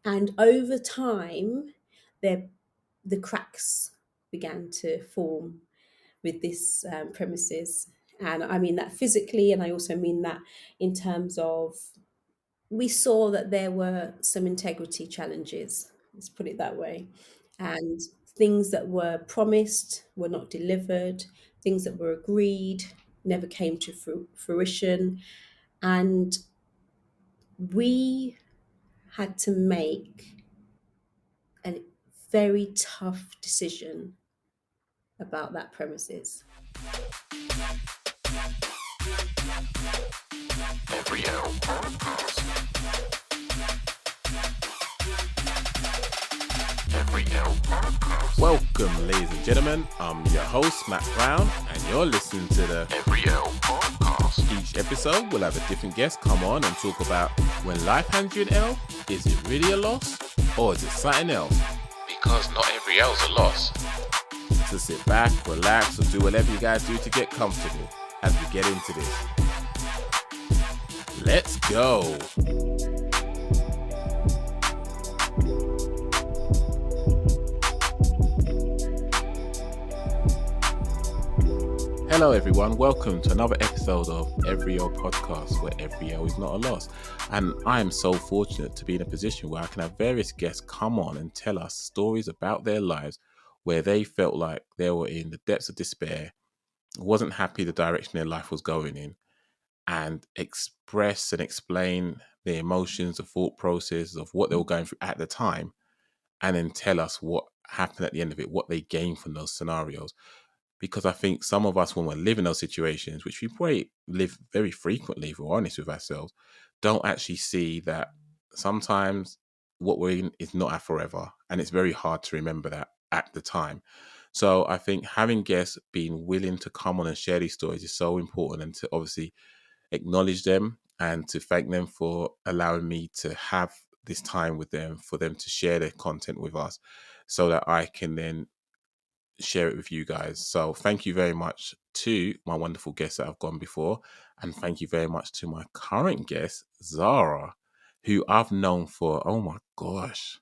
And over time, the cracks began to form with this premises. And I mean that physically, and I also mean that in terms of we saw that there were some integrity challenges, let's put it that way. And things that were promised were not delivered, things that were agreed never came to fruition. And we had to make a very tough decision about that premises. Every L podcast. Every L podcast. Welcome, ladies and gentlemen. I'm your host, Matt Brown, and you're listening to the Every L podcast. Each episode, we'll have a different guest come on and talk about when life hands you an L, is it really a loss or is it something else? Because not every L's a loss. So sit back, relax, or do whatever you guys do to get comfortable as we get into this. Let's go. Hello everyone, welcome to another episode of Every L podcast, where every L is not a loss. And I am so fortunate to be in a position where I can have various guests come on and tell us stories about their lives where they felt like they were in the depths of despair, wasn't happy the direction their life was going in, and express and explain their emotions, the thought process of what they were going through at the time, and then tell us what happened at the end of it, what they gained from those scenarios. Because I think some of us, when we're living those situations, which we probably live very frequently, if we're honest with ourselves, don't actually see that sometimes what we're in is not our forever. And it's very hard to remember that at the time. So I think having guests being willing to come on and share these stories is so important, and to obviously acknowledge them and to thank them for allowing me to have this time with them, for them to share their content with us so that I can then share it with you guys. So thank you very much to my wonderful guests that have gone before, and thank you very much to my current guest, Zara, who I've known for, oh my gosh,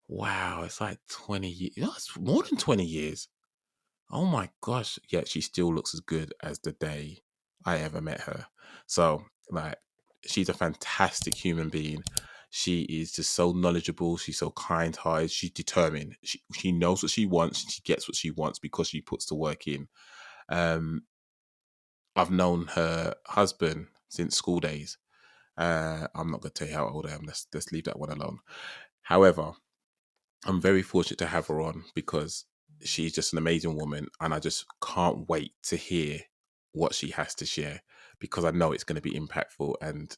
wow, it's like 20 years. It's more than 20 years. Oh my gosh, yet she still looks as good as the day I ever met her. So like, she's a fantastic human being. She is just so knowledgeable. She's so kind-hearted. She's determined. She knows what she wants. And she gets what she wants because she puts the work in. I've known her husband since school days. I'm not going to tell you how old I am. Let's leave that one alone. However, I'm very fortunate to have her on because she's just an amazing woman, and I just can't wait to hear what she has to share, because I know it's going to be impactful, and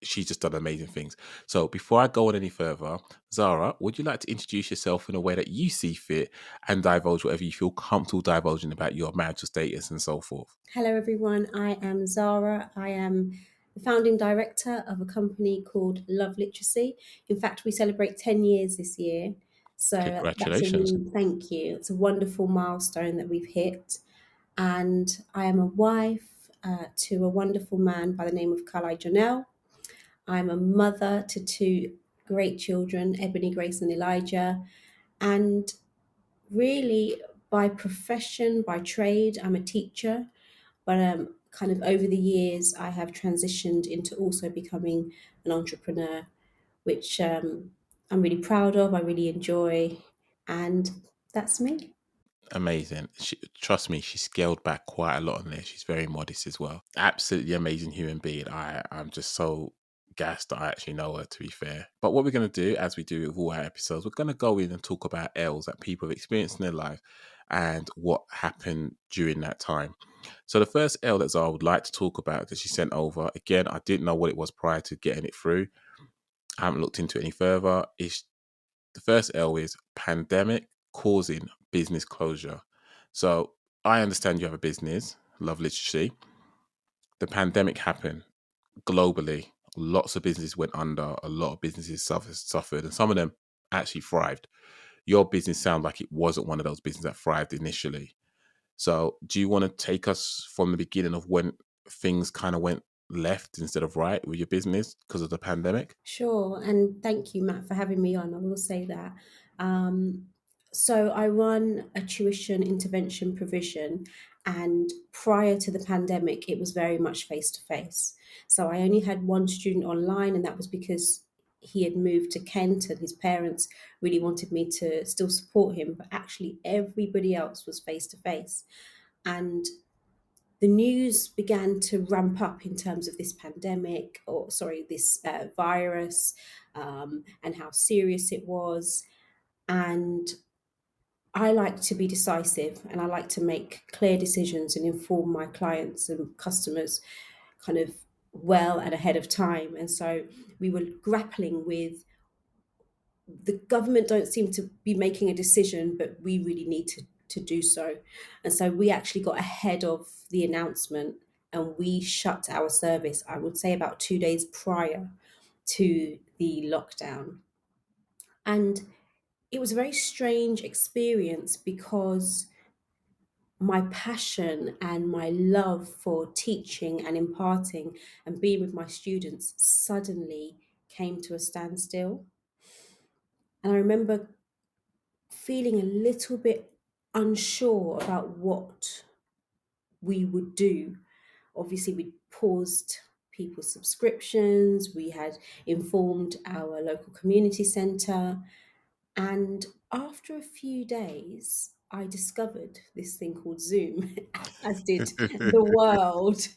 she's just done amazing things. So before I go on any further, Zara, would you like to introduce yourself in a way that you see fit and divulge whatever you feel comfortable divulging about your marital status and so forth? Hello, everyone. I am Zara. I am the founding director of a company called Love Literacy. In fact, we celebrate 10 years this year. So Congratulations. thank you. It's a wonderful milestone that we've hit. And I am a wife to a wonderful man by the name of Kalai Janelle. I'm a mother to two great children, Ebony, Grace, and Elijah. And really, by profession, by trade, I'm a teacher. But kind of over the years, I have transitioned into also becoming an entrepreneur, which I'm really proud of, I really enjoy. And that's me. Amazing. Trust me, she scaled back quite a lot on this. She's very modest as well. Absolutely amazing human being. I'm just so gassed that I actually know her, to be fair. But what we're going to do, as we do with all our episodes, we're going to go in and talk about L's that people have experienced in their life and what happened during that time. So the first L that I would like to talk about that she sent over, again, I didn't know what it was prior to getting it through. I haven't looked into it any further. The first L is pandemic causing business closure. So I understand you have a business, Love Literacy. The pandemic happened globally. Lots of businesses went under. A lot of businesses suffered, and some of them actually thrived. Your business sounded like it wasn't one of those businesses that thrived initially. So do you want to take us from the beginning of when things kind of went left instead of right with your business because of the pandemic? Sure, and thank you, Matt, for having me on. I will say that. Um, so I run a tuition intervention provision, and prior to the pandemic, it was very much face to face. So I only had one student online, and that was because he had moved to Kent, and his parents really wanted me to still support him. But actually, everybody else was face to face, and the news began to ramp up in terms of this pandemic, or sorry, this virus, and how serious it was. And I like to be decisive, and I like to make clear decisions and inform my clients and customers kind of well and ahead of time. And so we were grappling with, the government don't seem to be making a decision, but we really need to do so. And so we actually got ahead of the announcement, and we shut our service, I would say about 2 days prior to the lockdown. And it was a very strange experience because my passion and my love for teaching and imparting and being with my students suddenly came to a standstill. And I remember feeling a little bit unsure about what we would do. Obviously, we paused people's subscriptions, we had informed our local community centre, and after a few days, I discovered this thing called Zoom, as did the world.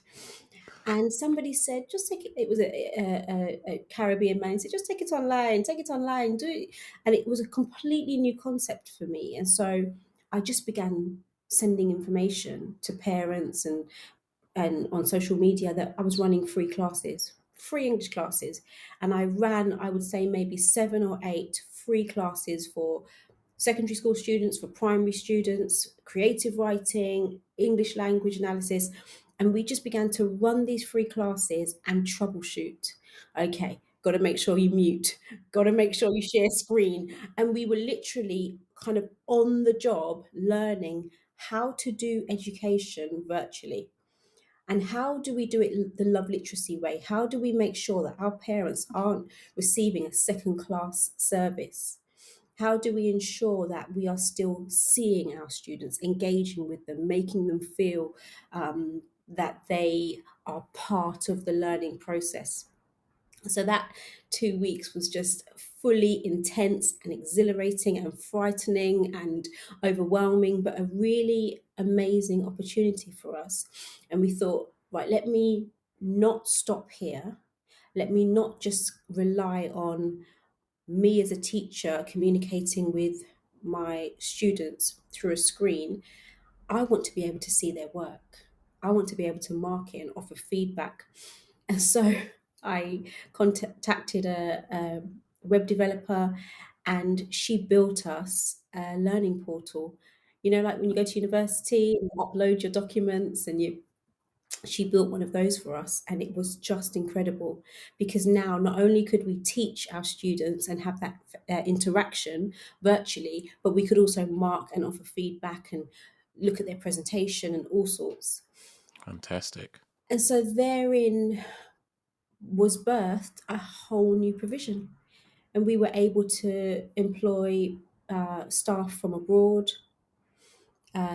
And somebody said, just take it. It was a Caribbean man. He said, just take it online, do it. And it was a completely new concept for me. And so I just began sending information to parents and on social media that I was running free classes, free English classes. And I ran, I would say, maybe 7 or 8 free classes for secondary school students, for primary students, creative writing, English language analysis. And we just began to run these free classes and troubleshoot. Okay, got to make sure you mute, got to make sure you share screen. And we were literally kind of on the job learning how to do education virtually. And how do we do it the love literacy way? How do we make sure that our parents aren't receiving a second class service? How do we ensure that we are still seeing our students, engaging with them, making them feel that they are part of the learning process? So that 2 weeks was just fully intense and exhilarating and frightening and overwhelming, but a really amazing opportunity for us. And we thought, right, let me not stop here. Let me not just rely on me as a teacher communicating with my students through a screen. I want to be able to see their work. I want to be able to mark it and offer feedback. And so I contacted a web developer, and she built us a learning portal. You know, like when you go to university and upload your documents, and you she built one of those for us, and it was just incredible because now not only could we teach our students and have that interaction virtually, but we could also mark and offer feedback and look at their presentation and all sorts. Fantastic. And so therein was birthed a whole new provision, and we were able to employ staff from abroad.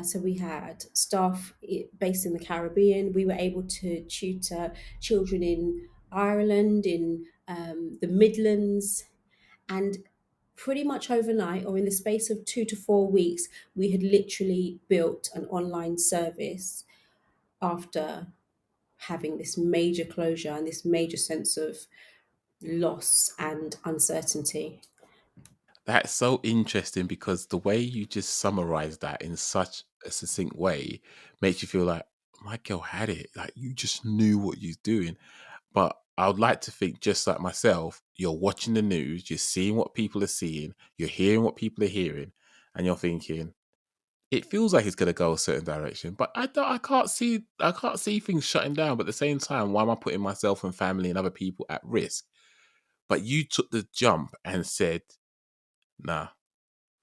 So we had staff based in the Caribbean. We were able to tutor children in Ireland, in the Midlands, and pretty much overnight, or in the space of 2 to 4 weeks, we had literally built an online service after having this major closure and this major sense of loss and uncertainty. That's so interesting because the way you just summarize that in such a succinct way makes you feel like my girl had it. Like you just knew what you're doing. But I would like to think, just like myself, you're watching the news, you're seeing what people are seeing, you're hearing what people are hearing, and you're thinking, it feels like it's going to go a certain direction, but I can't see things shutting down. But at the same time, why am I putting myself and family and other people at risk? But you took the jump and said, nah,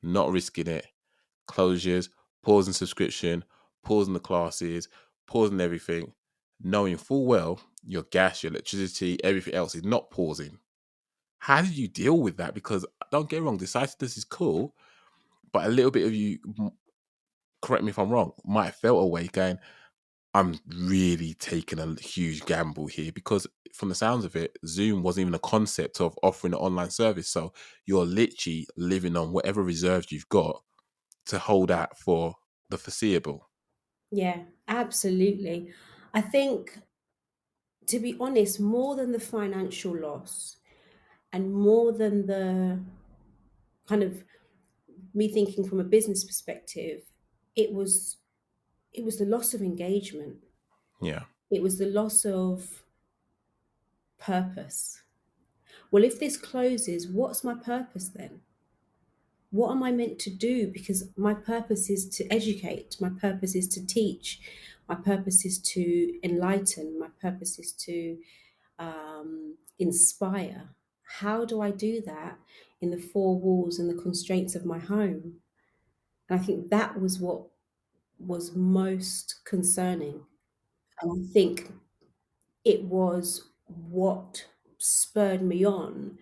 not risking it. Closures, pausing subscription, pausing the classes, pausing everything. knowing full well your gas, your electricity, everything else is not pausing. How did you deal with that? Because don't get me wrong, decisiveness is cool, but a little bit of you, correct me if I'm wrong, might have felt away going, I'm really taking a huge gamble here, because from the sounds of it, Zoom wasn't even a concept of offering an online service. So you're literally living on whatever reserves you've got to hold out for the foreseeable. Yeah, absolutely. I think, to be honest, more than the financial loss and more than the kind of me thinking from a business perspective, it was it was the loss of engagement. Yeah. It was the loss of purpose. Well, if this closes, what's my purpose then? What am I meant to do? Because my purpose is to educate, my purpose is to teach, my purpose is to enlighten, my purpose is to inspire. How do I do that in the four walls and the constraints of my home? And I think that was what was most concerning. And I think it was what spurred me on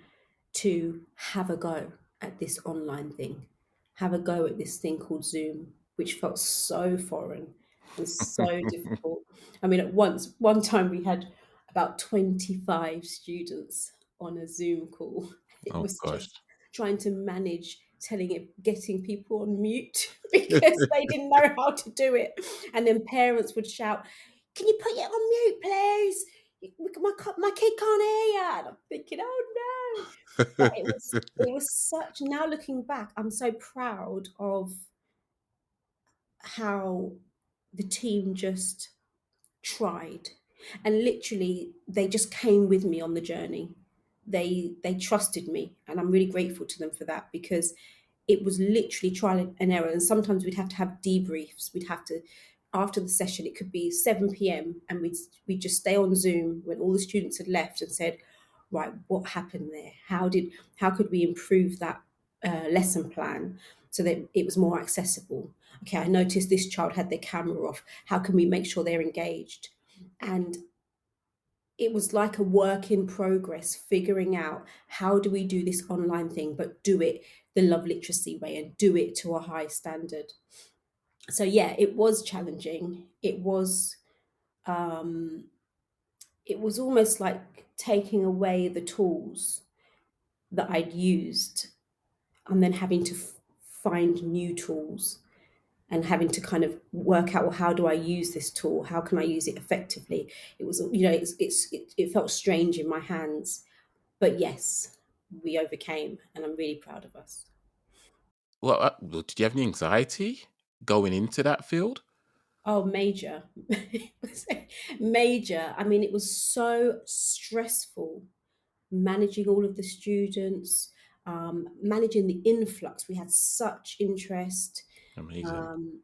to have a go at this online thing, have a go at this thing called Zoom, which felt so foreign and so difficult. I mean, at one time we had about 25 students on a Zoom call. It Oh was gosh. just trying to manage getting people on mute because they didn't know how to do it. And then parents would shout, "Can you put it on mute, please? My kid can't hear you." And I'm thinking, "Oh no." But it was such, now looking back, I'm so proud of how the team just tried, and literally they just came with me on the journey. They trusted me, and I'm really grateful to them for that, because it was literally trial and error. And sometimes we'd have to have debriefs. We'd have to, after the session, it could be 7 p.m. and we'd just stay on Zoom when all the students had left and said, right, what happened there? How could we improve that lesson plan so that it was more accessible? Okay, I noticed this child had their camera off. How can we make sure they're engaged? And it was like a work in progress, figuring out how do we do this online thing, but do it the love literacy way and do it to a high standard. So yeah, it was challenging. Um, it was almost like taking away the tools that I'd used and then having to find new tools and having to kind of work out, well, how do I use this tool? How can I use it effectively? It was, it felt strange in my hands, but yes, we overcame, and I'm really proud of us. Well, did you have any anxiety going into that field? Oh, major. Major. I mean, it was so stressful managing all of the students, managing the influx. We had such interest. Amazing. Um,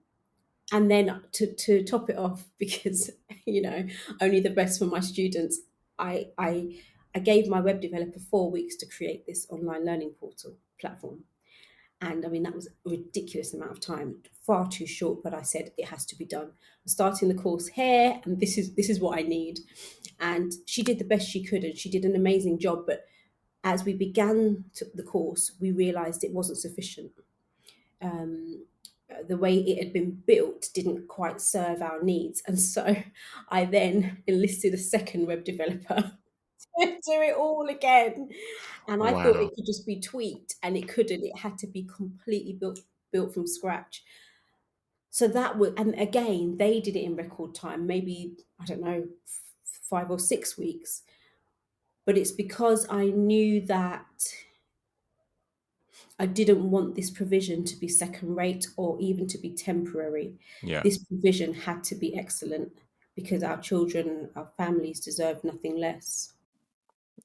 and then to top it off, because only the best for my students, I gave my web developer 4 weeks to create this online learning portal platform. And I mean, that was a ridiculous amount of time, far too short, but I said it has to be done. I'm starting the course here, and this is what I need. And she did the best she could, and she did an amazing job. But as we began the course, we realized it wasn't sufficient. The way it had been built didn't quite serve our needs. And so I then enlisted a second web developer to do it all again. And I thought Wow. it could just be tweaked, and it couldn't. It had to be completely built from scratch. So that would, and again, they did it in record time, maybe, I don't know, 5 or 6 weeks. But it's because I knew that I didn't want this provision to be second rate or even to be temporary. Yeah. This provision had to be excellent, because our children, our families deserve nothing less.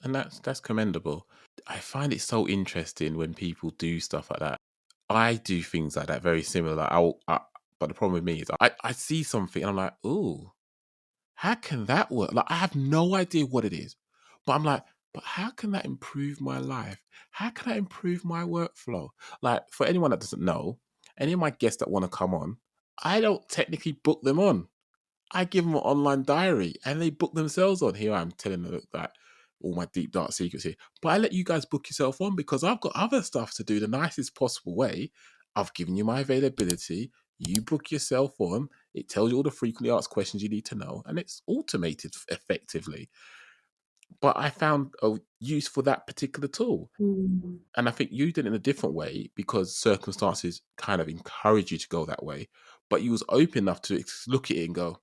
And that's commendable. I find it so interesting when people do stuff like that. I do things like that very similar. Like but the problem with me is I see something and I'm like, ooh, how can that work? Like I have no idea what it is, but I'm like, but how can that improve my life? How can I improve my workflow? Like for anyone that doesn't know, any of my guests that want to come on, I don't technically book them on. I give them an online diary and they book themselves on. Here I am telling them that all my deep dark secrets here. But I let you guys book yourself on because I've got other stuff to do the nicest possible way. I've given you my availability. You book yourself on. It tells you all the frequently asked questions you need to know, and it's automated effectively. But I found a use for that particular tool. Mm. And I think you did it in a different way because circumstances kind of encourage you to go that way. But you was open enough to look at it and go,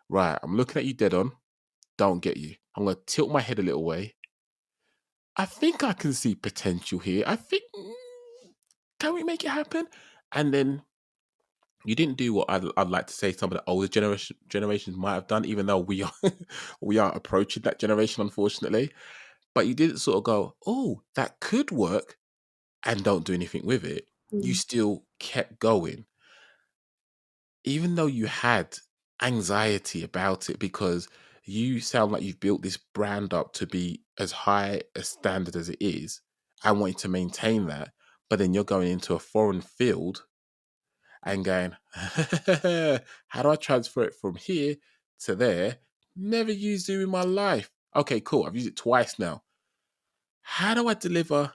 right, I'm looking at you dead on. Don't get you. I'm going to tilt my head a little way. I think I can see potential here. I think, can we make it happen? And then you didn't do what I'd like to say some of the older generations might have done, even though we are we are approaching that generation, unfortunately. But you didn't sort of go, oh, that could work, and don't do anything with it. You Mm. still kept going, even though you had anxiety about it, because you sound like you've built this brand up to be as high a standard as it is and wanting to maintain that. But then you're going into a foreign field and going, how do I transfer it from here to there? Never used Zoom in my life. Okay, cool. I've used it twice now. How do I deliver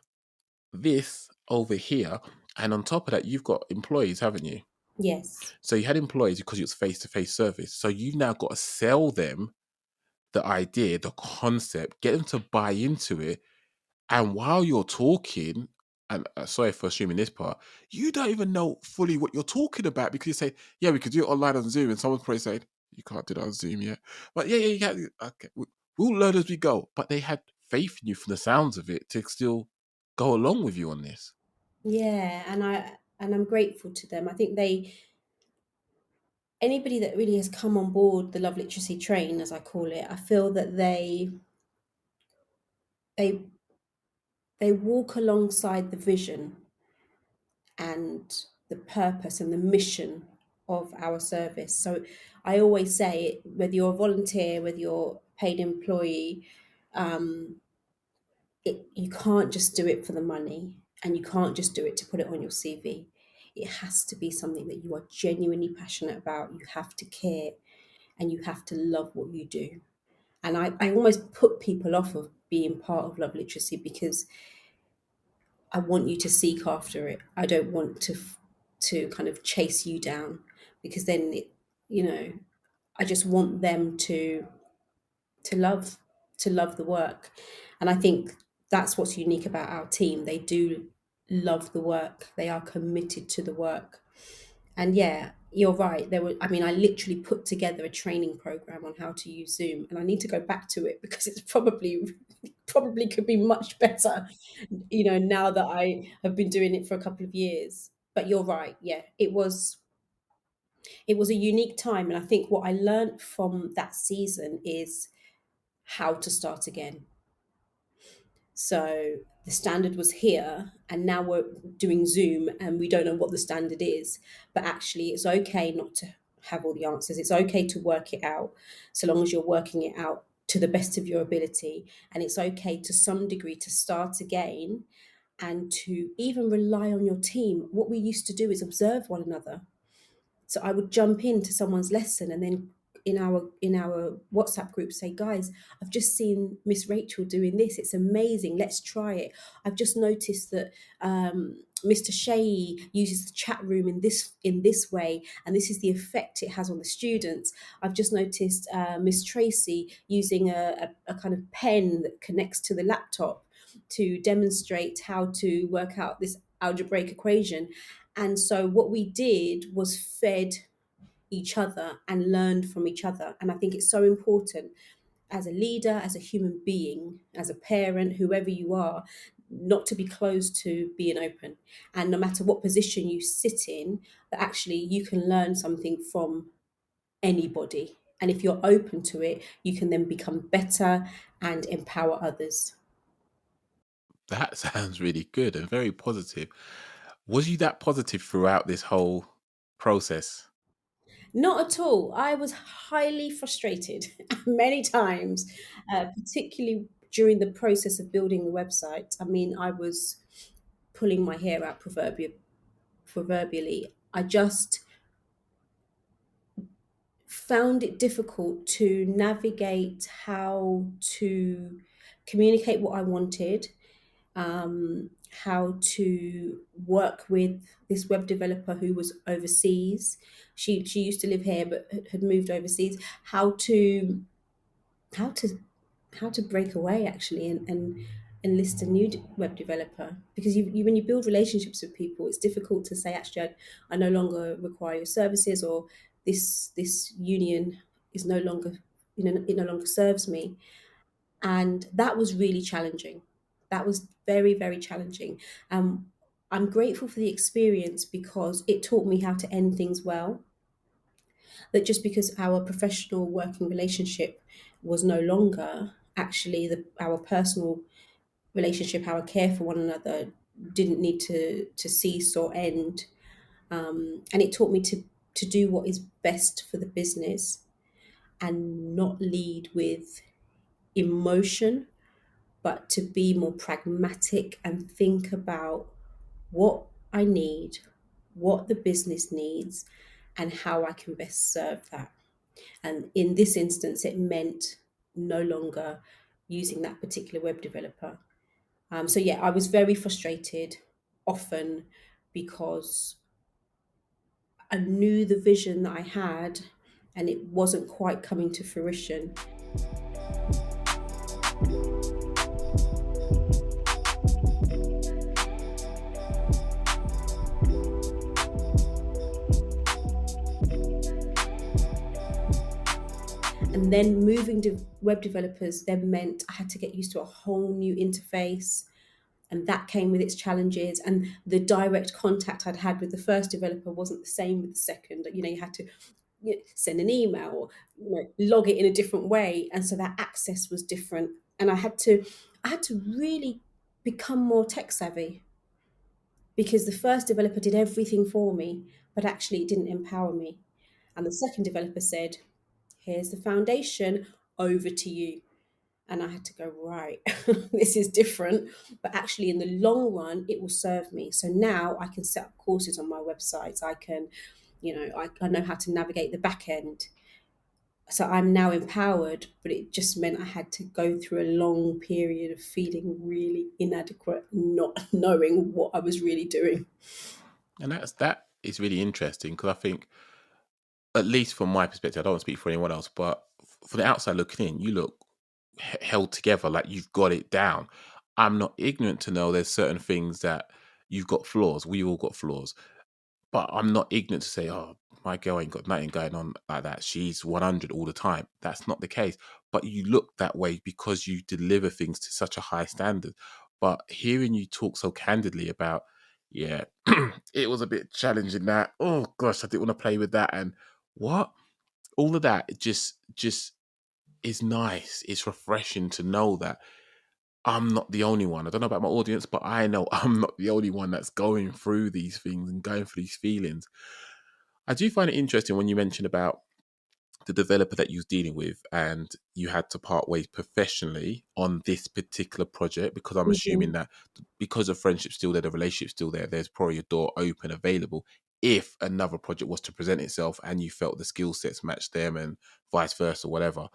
this over here? And on top of that, you've got employees, haven't you? Yes. So you had employees because it was face-to-face service. So you've now got to sell them the idea, the concept, get them to buy into it. And while you're talking, and sorry for assuming this part, you don't even know fully what you're talking about because you say, yeah, we could do it online on Zoom. And someone's probably saying, you can't do that on Zoom yet. But yeah, you can. Okay, we'll learn as we go. But they had faith in you from the sounds of it to still go along with you on this. Yeah, and I'm grateful to them. I think anybody that really has come on board the love literacy train, as I call it, I feel that they they walk alongside the vision and the purpose and the mission of our service. So I always say, whether you're a volunteer, whether you're a paid employee, um, you can't just do it for the money, and you can't just do it to put it on your CV. It has to be something that you are genuinely passionate about. You have to care and you have to love what you do. And I almost put people off of being part of love literacy because I want you to seek after it. I don't want to kind of chase you down, because then you know I just want them to love to love the work. And I think that's what's unique about our team. They do love the work. They are committed to the work. And yeah, you're right. I mean, I literally put together a training program on how to use Zoom, and I need to go back to it because it's probably could be much better, now that I have been doing it for a couple of years. But you're right. Yeah, it was a unique time, and I think what I learned from that season is how to start again. So the standard was here, and now we're doing Zoom, and we don't know what the standard is. But actually, it's okay not to have all the answers. It's okay to work it out, so long as you're working it out to the best of your ability. And it's okay to some degree to start again and to even rely on your team. What we used to do is observe one another. So I would jump into someone's lesson and then in our WhatsApp group say, guys, I've just seen Miss Rachel doing this. It's amazing. Let's try it. I've just noticed that Mr. Shay uses the chat room in this way, and this is the effect it has on the students. I've just noticed Miss Tracy using a kind of pen that connects to the laptop to demonstrate how to work out this algebraic equation. And so what we did was fed each other and learned from each other. And I think it's so important as a leader, as a human being, as a parent, whoever you are, not to be closed to being open. And no matter what position you sit in, that actually you can learn something from anybody. And if you're open to it, you can then become better and empower others. That sounds really good and very positive. Was you that positive throughout this whole process? Not at all. I was highly frustrated many times, particularly during the process of building the website. I mean, I was pulling my hair out proverbially. I just found it difficult to navigate how to communicate what I wanted, how to work with this web developer who was overseas. She used to live here but had moved overseas. How to how to break away actually and enlist a new web developer, because you when you build relationships with people, it's difficult to say actually I no longer require your services, or this union is no longer, it no longer serves me. And that was really challenging. That was very, very challenging. I'm grateful for the experience because it taught me how to end things well. That just because our professional working relationship was no longer, actually our personal relationship, our care for one another, didn't need to cease or end. And it taught me to do what is best for the business and not lead with emotion, but to be more pragmatic and think about what I need, what the business needs, and how I can best serve that. And in this instance, it meant no longer using that particular web developer. So, yeah, I was very frustrated often because I knew the vision that I had and it wasn't quite coming to fruition. And then moving to web developers then meant I had to get used to a whole new interface, and that came with its challenges. And the direct contact I'd had with the first developer wasn't the same with the second. You had to send an email or log it in a different way, and so that access was different. And I had to really become more tech savvy, because the first developer did everything for me, but actually it didn't empower me. And the second developer said, here's the foundation, over to you. And I had to go, right, this is different, but actually in the long run it will serve me. So now I can set up courses on my websites. I can, I know how to navigate the back end. So I'm now empowered, but it just meant I had to go through a long period of feeling really inadequate, not knowing what I was really doing. And that is really interesting, because I think, at least from my perspective, I don't want to speak for anyone else, but for the outside looking in, you look held together, like you've got it down. I'm not ignorant to know there's certain things that you've got flaws. We all got flaws, but I'm not ignorant to say, oh, my girl ain't got nothing going on like that. She's 100 all the time. That's not the case. But you look that way because you deliver things to such a high standard. But hearing you talk so candidly about, yeah, it was a bit challenging that. Oh gosh, I didn't want to play with that. And what? All of that just is nice. It's refreshing to know that I'm not the only one. I don't know about my audience, but I know I'm not the only one that's going through these things and going through these feelings. I do find it interesting when you mentioned about the developer that you was dealing with and you had to part ways professionally on this particular project, because I'm assuming Mhm. that because the friendship's still there, the relationship's still there, there's probably a door open available if another project was to present itself and you felt the skill sets matched them and vice versa, whatever.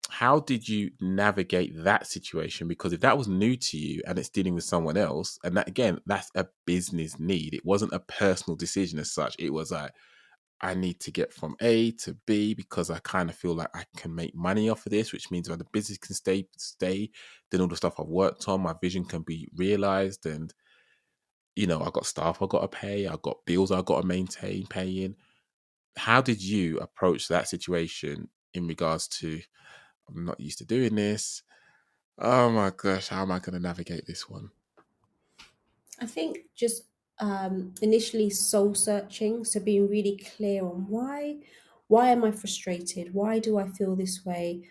How did you navigate that situation? Because if that was new to you and it's dealing with someone else, and that again, that's a business need. It wasn't a personal decision as such. It was like, I need to get from A to B because I kind of feel like I can make money off of this, which means when the business can stay, then all the stuff I've worked on, my vision can be realized. And, I've got staff I've got to pay, I've got bills I've got to maintain paying. How did you approach that situation in regards to, I'm not used to doing this? Oh my gosh, how am I going to navigate this one? I think just initially soul searching, so being really clear on why am I frustrated? Why do I feel this way?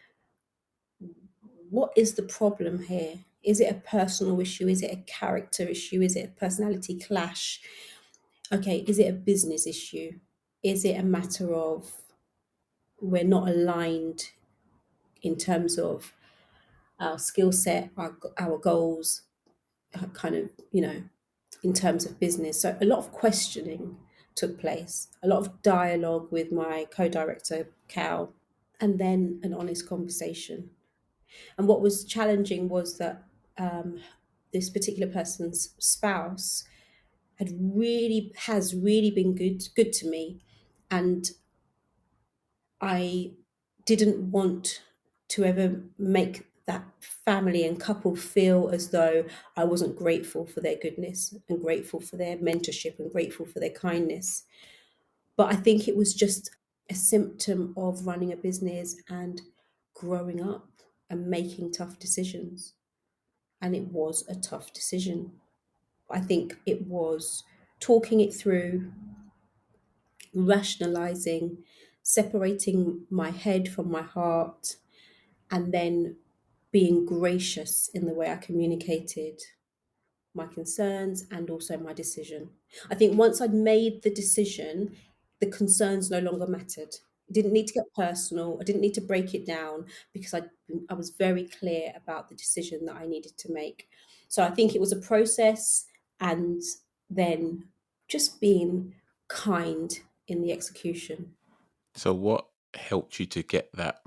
What is the problem here? Is it a personal issue? Is it a character issue? Is it a personality clash? Okay, is it a business issue? Is it a matter of we're not aligned in terms of our skill set, our goals, kind of, in terms of business? So a lot of questioning, took place, a lot of dialogue with my co-director Cal, and then an honest conversation. And what was challenging was that this particular person's spouse has really been good to me, and I didn't want to ever make that family and couple feel as though I wasn't grateful for their goodness and grateful for their mentorship and grateful for their kindness. But I think it was just a symptom of running a business and growing up and making tough decisions. And it was a tough decision. I think it was talking it through, rationalizing, separating my head from my heart, and then being gracious in the way I communicated my concerns and also my decision. I think once I'd made the decision, the concerns no longer mattered. I didn't need to get personal. I didn't need to break it down because I was very clear about the decision that I needed to make. So I think it was a process, and then just being kind in the execution. So what helped you to get that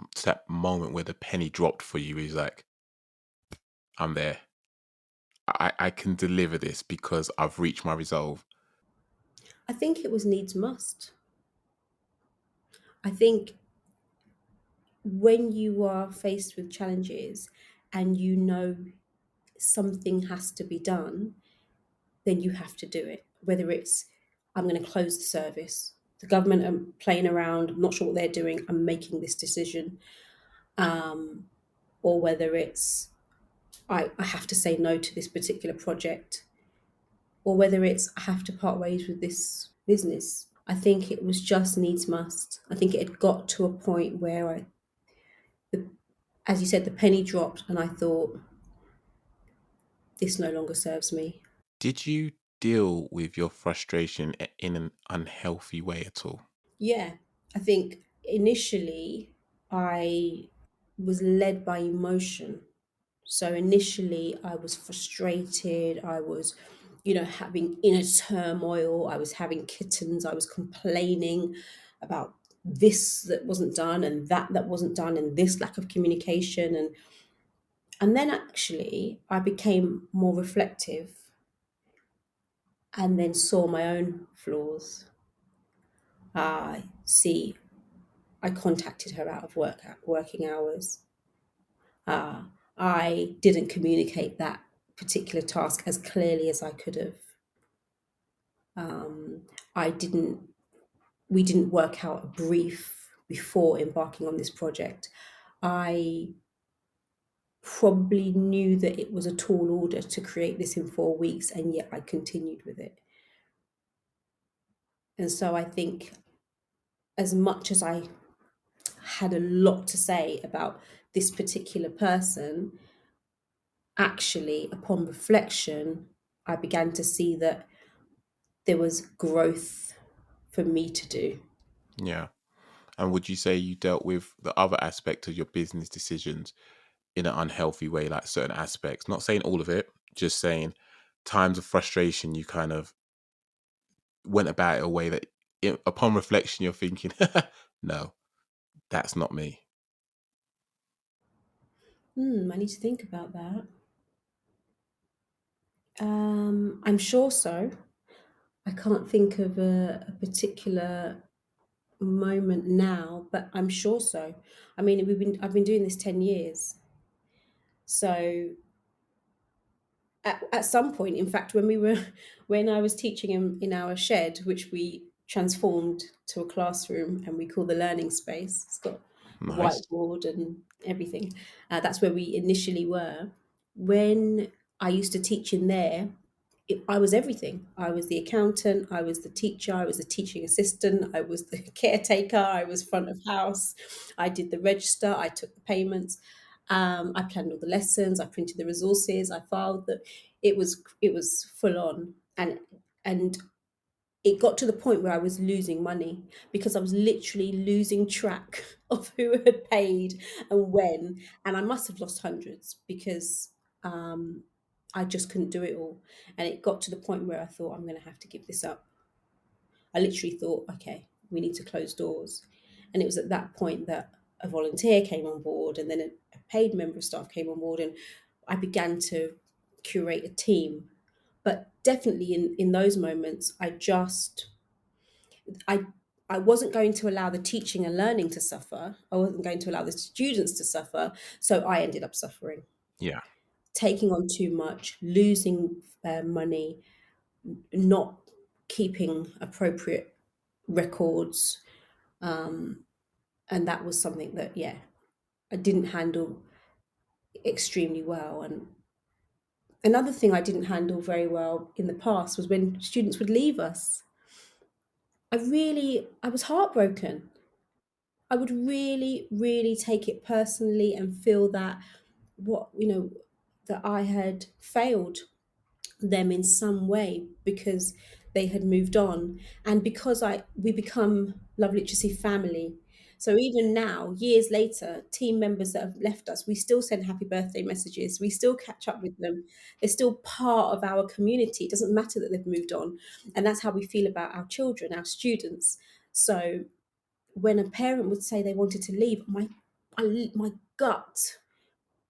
moment where the penny dropped for you is like, I'm there. I can deliver this because I've reached my resolve. I think it was needs must. I think when you are faced with challenges and you know something has to be done, then you have to do it. Whether it's, I'm going to close the service, the government are playing around, I'm not sure what they're doing, I'm making this decision, or whether it's, I have to say no to this particular project, or whether it's, I have to part ways with this business. I think it was just needs must. I think it had got to a point where as you said, the penny dropped, and I thought, this no longer serves me. Did you deal with your frustration in an unhealthy way at all? Yeah, I think initially I was led by emotion. So initially I was frustrated, I was, having inner turmoil, I was having kittens, I was complaining about this that wasn't done and that wasn't done and this lack of communication, and then actually I became more reflective and then saw my own flaws. See, I contacted her out of working hours. I didn't communicate that particular task as clearly as I could have. I didn't. We didn't work out a brief before embarking on this project. I probably knew that it was a tall order to create this in 4 weeks, and yet I continued with it. And so I think, as much as I had a lot to say about this particular person, actually, upon reflection, I began to see that there was growth for me to do. Yeah. And would you say you dealt with the other aspect of your business decisions in an unhealthy way, like certain aspects? Not saying all of it, just saying times of frustration, you kind of went about it a way that, upon reflection, you're thinking, no, that's not me. I need to think about that. I'm sure so. I can't think of a particular moment now, but I'm sure so. I mean, I've been doing this 10 years, so at some point, in fact, when I was teaching in our shed, which we transformed to a classroom and we call the learning space. It's got a Nice. whiteboard and everything. That's where we initially were. When I used to teach in there, I was everything. I was the accountant, I was the teacher, I was the teaching assistant, I was the caretaker, I was front of house, I did the register, I took the payments, I planned all the lessons, I printed the resources, I filed the. It was full on, and it got to the point where I was losing money because I was literally losing track of who had paid and when, and I must have lost hundreds because I just couldn't do it all. And it got to the point where I thought, I'm going to have to give this up. I literally thought, okay, we need to close doors. And it was at that point that a volunteer came on board, and then a paid member of staff came on board, and I began to curate a team. But definitely in those moments, I I wasn't going to allow the teaching and learning to suffer. I wasn't going to allow the students to suffer. So I ended up suffering, Yeah. taking on too much, losing money, not keeping appropriate records. And that was something that, yeah, I didn't handle extremely well. And another thing I didn't handle very well in the past was when students would leave us. I was heartbroken. I would really, really take it personally and feel that what, that I had failed them in some way because they had moved on, and because we become Love Literacy family. So even now, years later, team members that have left us, we still send happy birthday messages, we still catch up with them, they're still part of our community. It doesn't matter that they've moved on. And that's how we feel about our children, our students. So when a parent would say they wanted to leave, my gut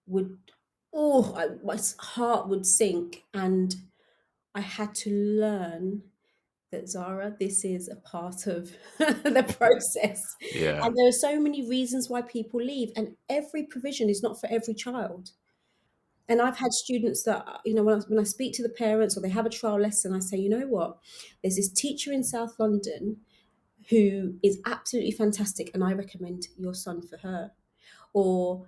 would, my heart would sink. And I had to learn that, Zara, this is a part of the process. Yeah. And there are so many reasons why people leave, and every provision is not for every child. And I've had students that, when I speak to the parents or they have a trial lesson, I say, you know what, there's this teacher in South London who is absolutely fantastic, and I recommend your son for her. Or,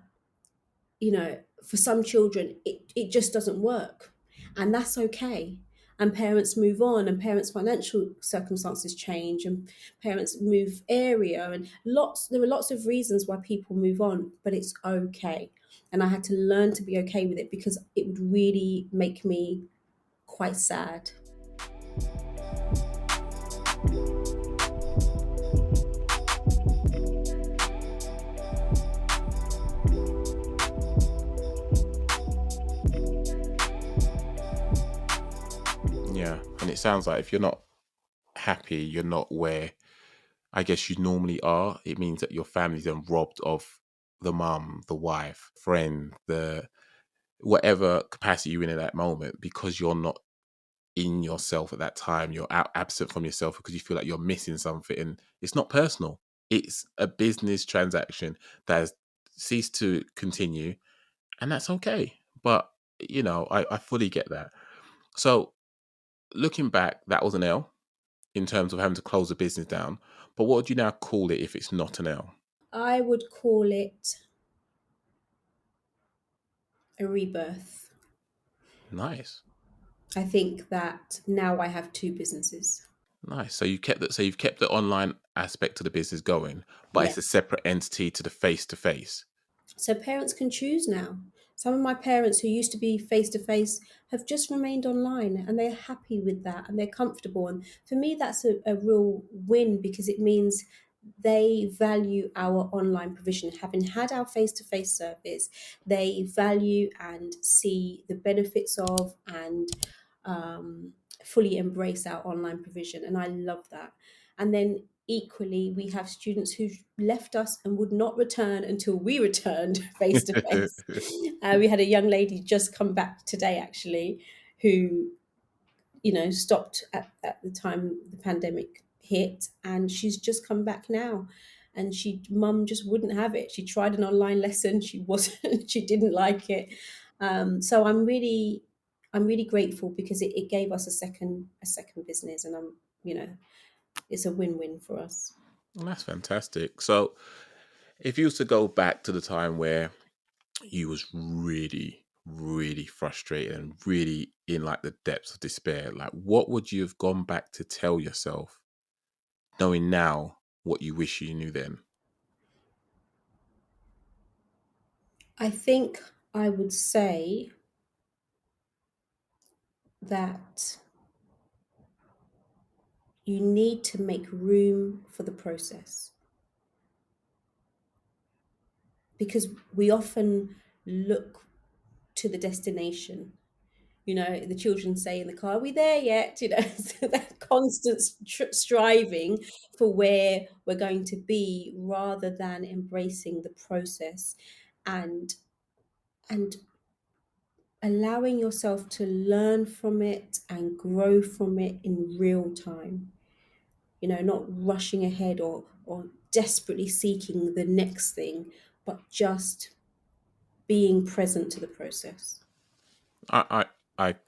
for some children, it just doesn't work. And that's okay. And parents move on, and parents' financial circumstances change, and parents move area, and there are lots of reasons why people move on, but it's okay. And I had to learn to be okay with it, because it would really make me quite sad. Yeah. And it sounds like if you're not happy, you're not where I guess you normally are. It means that your family's then robbed of the mum, the wife, friend, the whatever capacity you're in at that moment, because you're not in yourself at that time. You're absent from yourself because you feel like you're missing something. And it's not personal. It's a business transaction that has ceased to continue, and that's okay. But I fully get that. So looking back, that was an L in terms of having to close a business down. But what would you now call it if it's not an L? I would call it a rebirth. Nice. I think that now I have two businesses. Nice. So you kept that. So you've kept the online aspect of the business going, but it's a Yes. separate entity to the face to face. So parents can choose now. Some of my parents who used to be face to face have just remained online, and they're happy with that, and they're comfortable. And for me, that's a real win, because it means they value our online provision. Having had our face to face service, they value and see the benefits of, and um, fully embrace our online provision. And I love that. And then equally, we have students who left us and would not return until we returned face to face. We had a young lady just come back today, actually, who, stopped at the time the pandemic hit, and she's just come back now. And mum just wouldn't have it. She tried an online lesson. She wasn't, she didn't like it. So I'm really grateful, because it gave us a second business, and it's a win-win for us. Well, that's fantastic. So if you was to go back to the time where you was really, really frustrated and really in like the depths of despair, like what would you have gone back to tell yourself, knowing now what you wish you knew then? I think I would say that you need to make room for the process, because we often look to the destination, The children say in the car, "Are we there yet?" So that constant striving for where we're going to be, rather than embracing the process and and allowing yourself to learn from it and grow from it in real time. Not rushing ahead or desperately seeking the next thing, but just being present to the process. I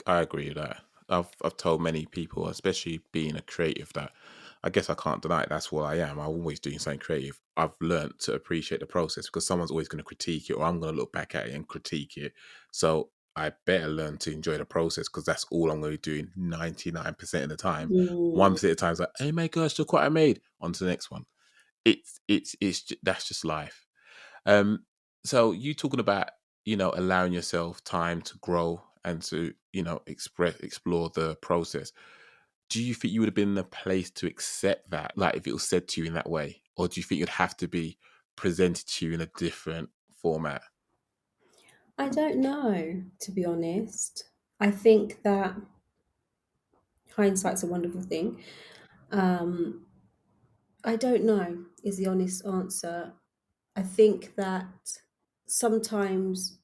agree with that. I've told many people, especially being a creative, that I guess I can't deny it. That's what I am. I'm always doing something creative. I've learned to appreciate the process because someone's always going to critique it, or I'm going to look back at it and critique it. So I better learn to enjoy the process because that's all I'm going to be doing 99% of the time. Mm. 1% of the time, it's like, hey, my gosh, look what I made. On to the next one. That's just life. Um, so you talking about, allowing yourself time to grow and to, explore the process. Do you think you would have been in a place to accept that, like if it was said to you in that way, or do you think it'd have to be presented to you in a different format? I don't know, to be honest. I think that hindsight's a wonderful thing. Um, I don't know, is the honest answer. I think that sometimes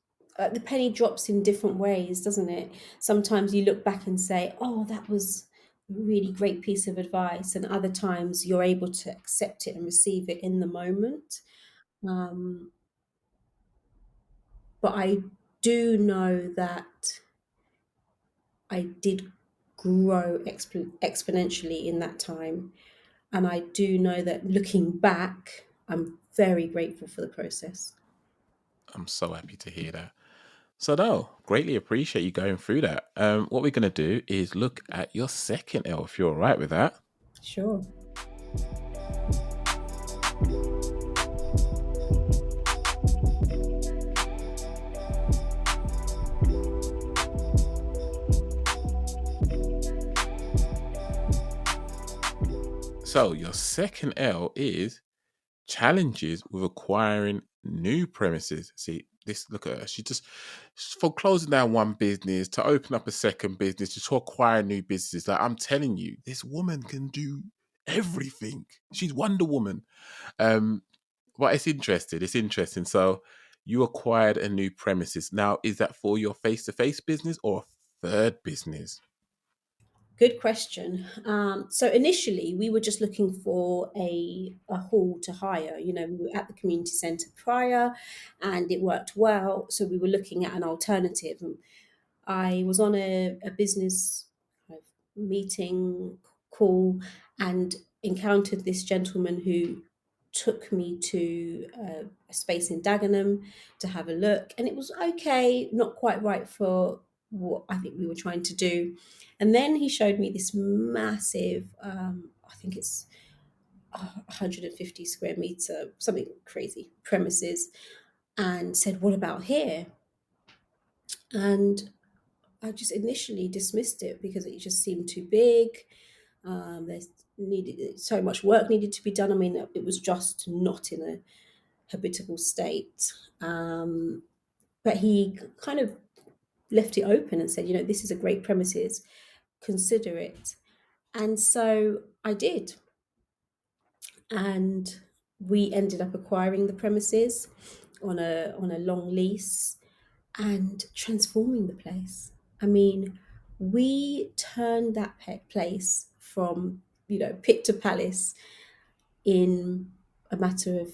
the penny drops in different ways, doesn't it? Sometimes you look back and say, "Oh, that was a really great piece of advice," and other times you're able to accept it and receive it in the moment. Um, but I do know that I did grow exponentially in that time, and I do know that looking back, I'm very grateful for the process. I'm so happy to hear that. So no, greatly appreciate you going through that. What we're gonna do is look at your second L, if you're all right with that. Sure. So your second L is challenges with acquiring new premises. See, this look at her. From closing down one business to open up a second business to acquire new businesses. Like I'm telling you, this woman can do everything. She's Wonder Woman. Um, but it's interesting. It's interesting. So you acquired a new premises. Now, is that for your face-to-face business or a third business? Good question. So initially, we were just looking for a hall to hire. We were at the community centre prior, and it worked well. So we were looking at an alternative. I was on a business kind of meeting call and encountered this gentleman who took me to a space in Dagenham to have a look, and it was okay, not quite right for what I think we were trying to do. And then he showed me this massive, I think it's 150 square meter, something crazy premises, and said, "What about here?" And I just initially dismissed it because it just seemed too big. There's needed so much work needed to be done. I mean, it was just not in a habitable state. But he kind of left it open and said, "This is a great premises. Consider it." And so I did, and we ended up acquiring the premises on a long lease and transforming the place. I mean, we turned that place from, pit to palace in a matter of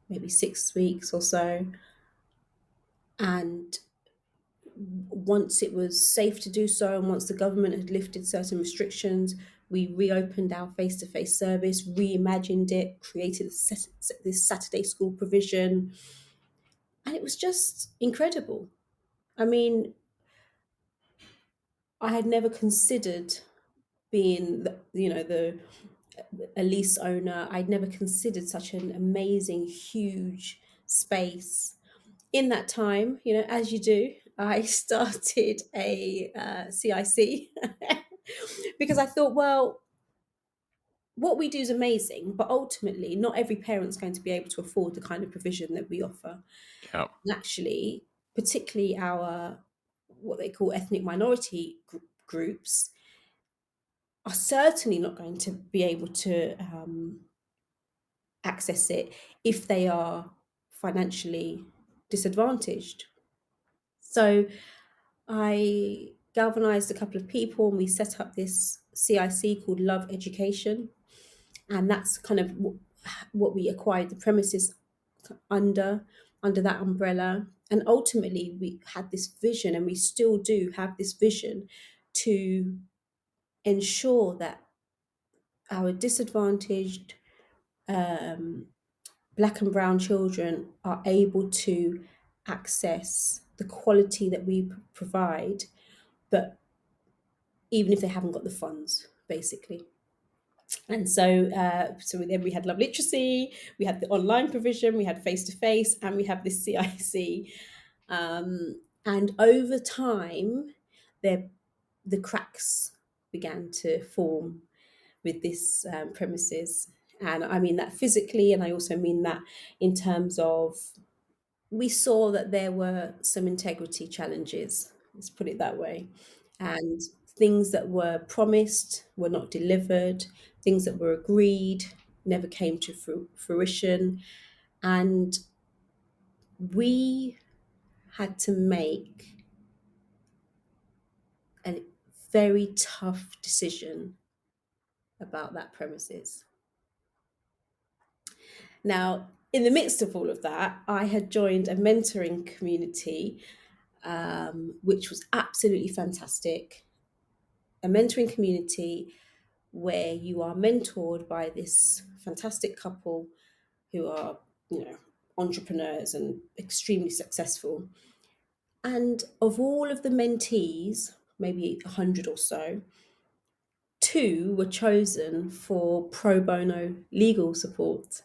maybe 6 weeks or so. And once it was safe to do so, and once the government had lifted certain restrictions, we reopened our face to face service, reimagined it, created this Saturday school provision. And it was just incredible. I mean, I had never considered being the a lease owner. I'd never considered such an amazing, huge space. In that time, as you do, I started a CIC because I thought, well, what we do is amazing, but ultimately, not every parent's going to be able to afford the kind of provision that we offer. Yeah. And actually, particularly our what they call ethnic minority groups are certainly not going to be able to access it if they are financially disadvantaged. So I galvanized a couple of people and we set up this CIC called Love Education. And that's kind of what we acquired the premises under that umbrella. And ultimately we had this vision, and we still do have this vision, to ensure that our disadvantaged black and brown children are able to access the quality that we provide, but even if they haven't got the funds, basically. And so then we had love literacy, we had the online provision, we had face to face, and we have this CIC. And over time, the cracks began to form with this premises. And I mean that physically, and I also mean that in terms of, we saw that there were some integrity challenges, let's put it that way. And things that were promised were not delivered, things that were agreed never came to fruition. And we had to make a very tough decision about that premises. Now, in the midst of all of that, I had joined a mentoring community, which was absolutely fantastic. A mentoring community where you are mentored by this fantastic couple who are, entrepreneurs and extremely successful. And of all of the mentees, maybe 100 or so, two were chosen for pro bono legal support.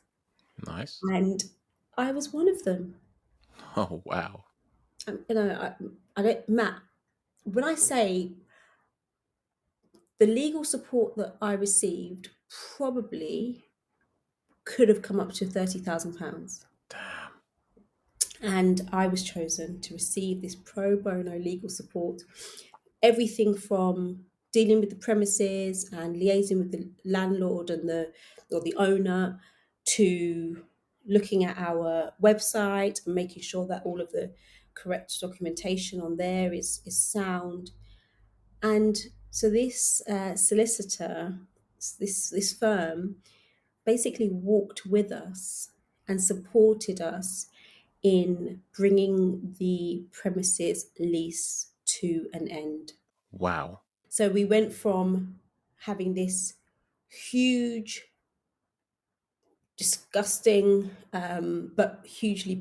Nice. And I was one of them. Oh, wow. I don't, Matt, when I say the legal support that I received probably could have come up to £30,000. Damn. And I was chosen to receive this pro bono legal support. Everything from dealing with the premises and liaising with the landlord and the owner, to looking at our website and making sure that all of the correct documentation on there is sound. And so this solicitor, this firm, basically walked with us and supported us in bringing the premises lease to an end. Wow. So we went from having this huge, disgusting, but hugely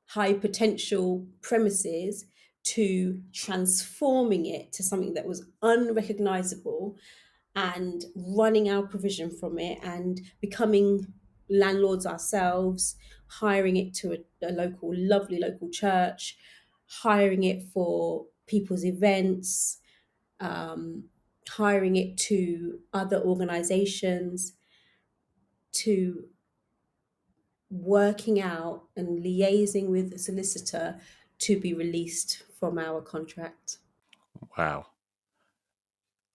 high potential premises, to transforming it to something that was unrecognizable, and running our provision from it and becoming landlords ourselves, hiring it to a local, lovely local church, hiring it for people's events, hiring it to other organizations, to working out and liaising with a solicitor to be released from our contract. Wow.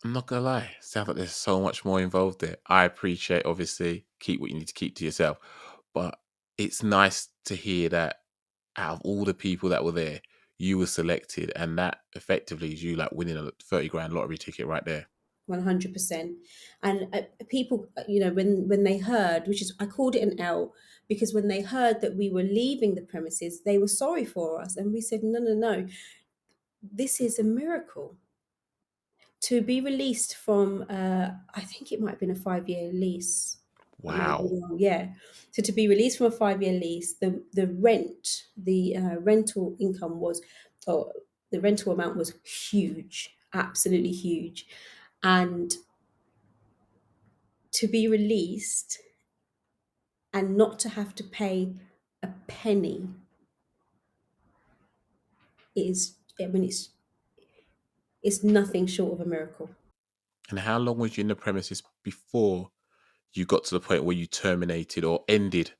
I'm not gonna lie, sounds like there's so much more involved there. I appreciate, obviously, keep what you need to keep to yourself, but it's nice to hear that out of all the people that were there, you were selected, and that effectively is you like winning a 30 grand lottery ticket right there. 100%. And people, when they heard, which is, I called it an L, because when they heard that we were leaving the premises, they were sorry for us. And we said, no, this is a miracle. To be released from, I think it might have been a 5-year lease. I might be Wow. wrong, yeah. So to be released from a 5-year lease, the rental income was, or the rental amount was huge, absolutely huge. And to be released and not to have to pay a penny is, I mean, it's nothing short of a miracle. And how long was you in the premises before you got to the point where you terminated or ended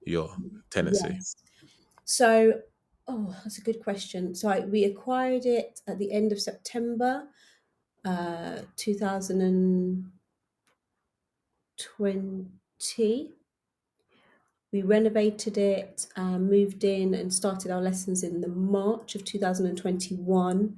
your tenancy? Yes. So Oh, that's a good question. So we acquired it at the end of September 2020. We renovated it, moved in, and started our lessons in the March of 2021,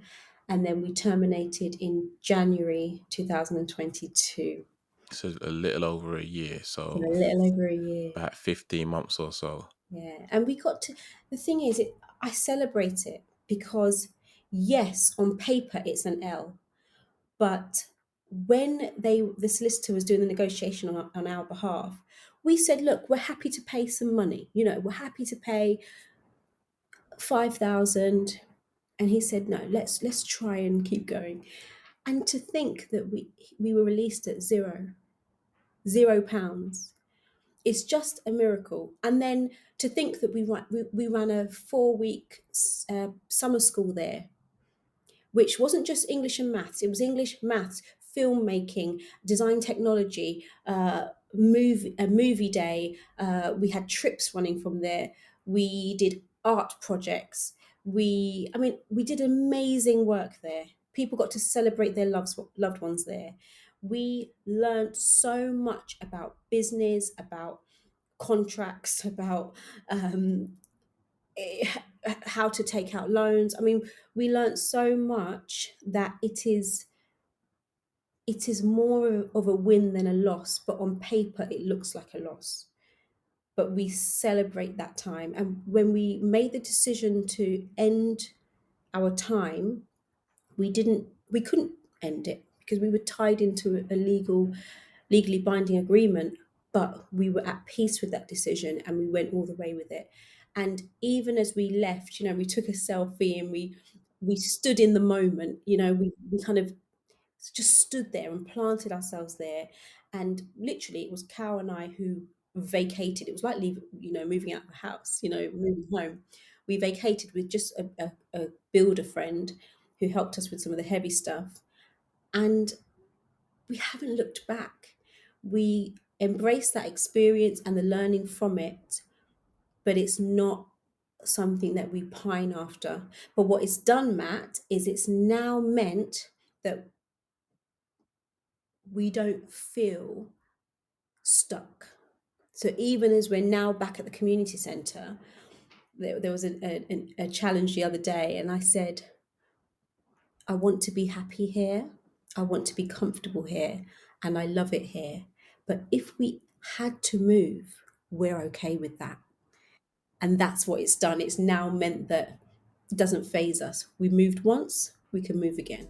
and then we terminated in January 2022. So a little over a year, So so a little over a year. about 15 months or so. Yeah, and we got to. The thing is, I celebrate it because yes, on paper it's an L, but when the solicitor was doing the negotiation on our behalf, we said, look, we're happy to pay some money. We're happy to pay 5,000, and he said, no, let's try and keep going. And to think that we were released at zero pounds, it's just a miracle. And then to think that we ran a 4-week summer school there, which wasn't just English and maths. It was English, maths, filmmaking, design technology, a movie day. We had trips running from there. We did art projects. We did amazing work there. People got to celebrate their loved ones there. We learned so much about business, about contracts, about eh, how to take out loans. We learned so much that it is more of a win than a loss, but on paper it looks like a loss. But we celebrate that time. And when we made the decision to end our time, we couldn't end it because we were tied into a legally binding agreement, but we were at peace with that decision and we went all the way with it. And even as we left, we took a selfie and we stood in the moment. We kind of just stood there and planted ourselves there. And literally it was Cow and I who vacated. It was like moving out of the house, moving home. We vacated with just a builder friend who helped us with some of the heavy stuff. And we haven't looked back. We embrace that experience and the learning from it, but it's not something that we pine after. But what it's done, Matt, is it's now meant that we don't feel stuck. So even as we're now back at the community centre, there was a challenge the other day, and I said, I want to be happy here. I want to be comfortable here, and I love it here. But if we had to move, we're okay with that. And that's what it's done. It's now meant that it doesn't phase us. We moved once, we can move again.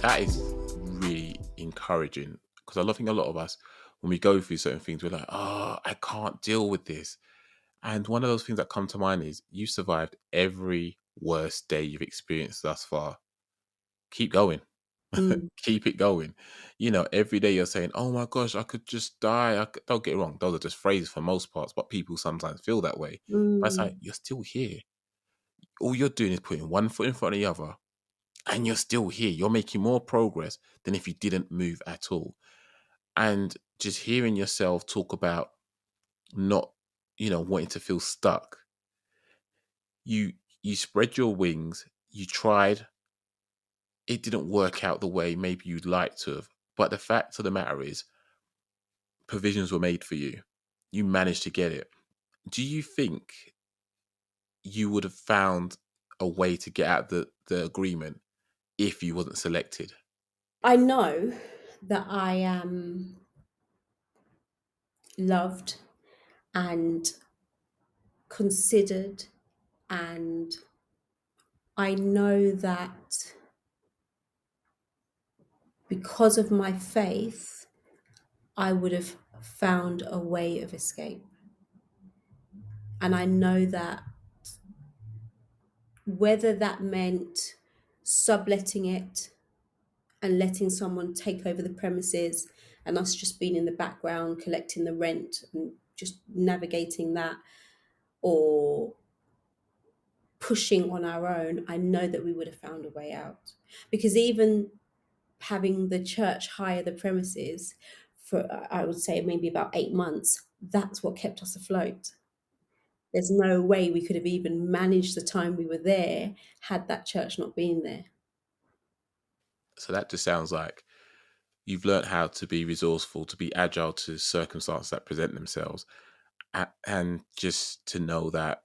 That is really encouraging because I think a lot of us, when we go through certain things, we're like, oh, I can't deal with this. And one of those things that come to mind is you survived every worst day you've experienced thus far. Keep going. Mm, Keep it going. Every day you're saying, oh my gosh, I could just die. Don't get it wrong. Those are just phrases for most parts, but people sometimes feel that way. But it's like, mm. you're still here. All you're doing is putting one foot in front of the other and you're still here. You're making more progress than if you didn't move at all. And just hearing yourself talk about not, wanting to feel stuck. You spread your wings, you tried, it didn't work out the way maybe you'd like to have. But the fact of the matter is, provisions were made for you. You managed to get it. Do you think you would have found a way to get out the agreement if you wasn't selected? I know that I am loved and considered, and I know that because of my faith, I would have found a way of escape. And I know that whether that meant subletting it and letting someone take over the premises and us just being in the background collecting the rent and just navigating that, or pushing on our own, I know that we would have found a way out. Because even having the church hire the premises for, I would say, maybe about 8 months, that's what kept us afloat. There's no way we could have even managed the time we were there had that church not been there. So that just sounds like you've learned how to be resourceful, to be agile to circumstances that present themselves, and just to know that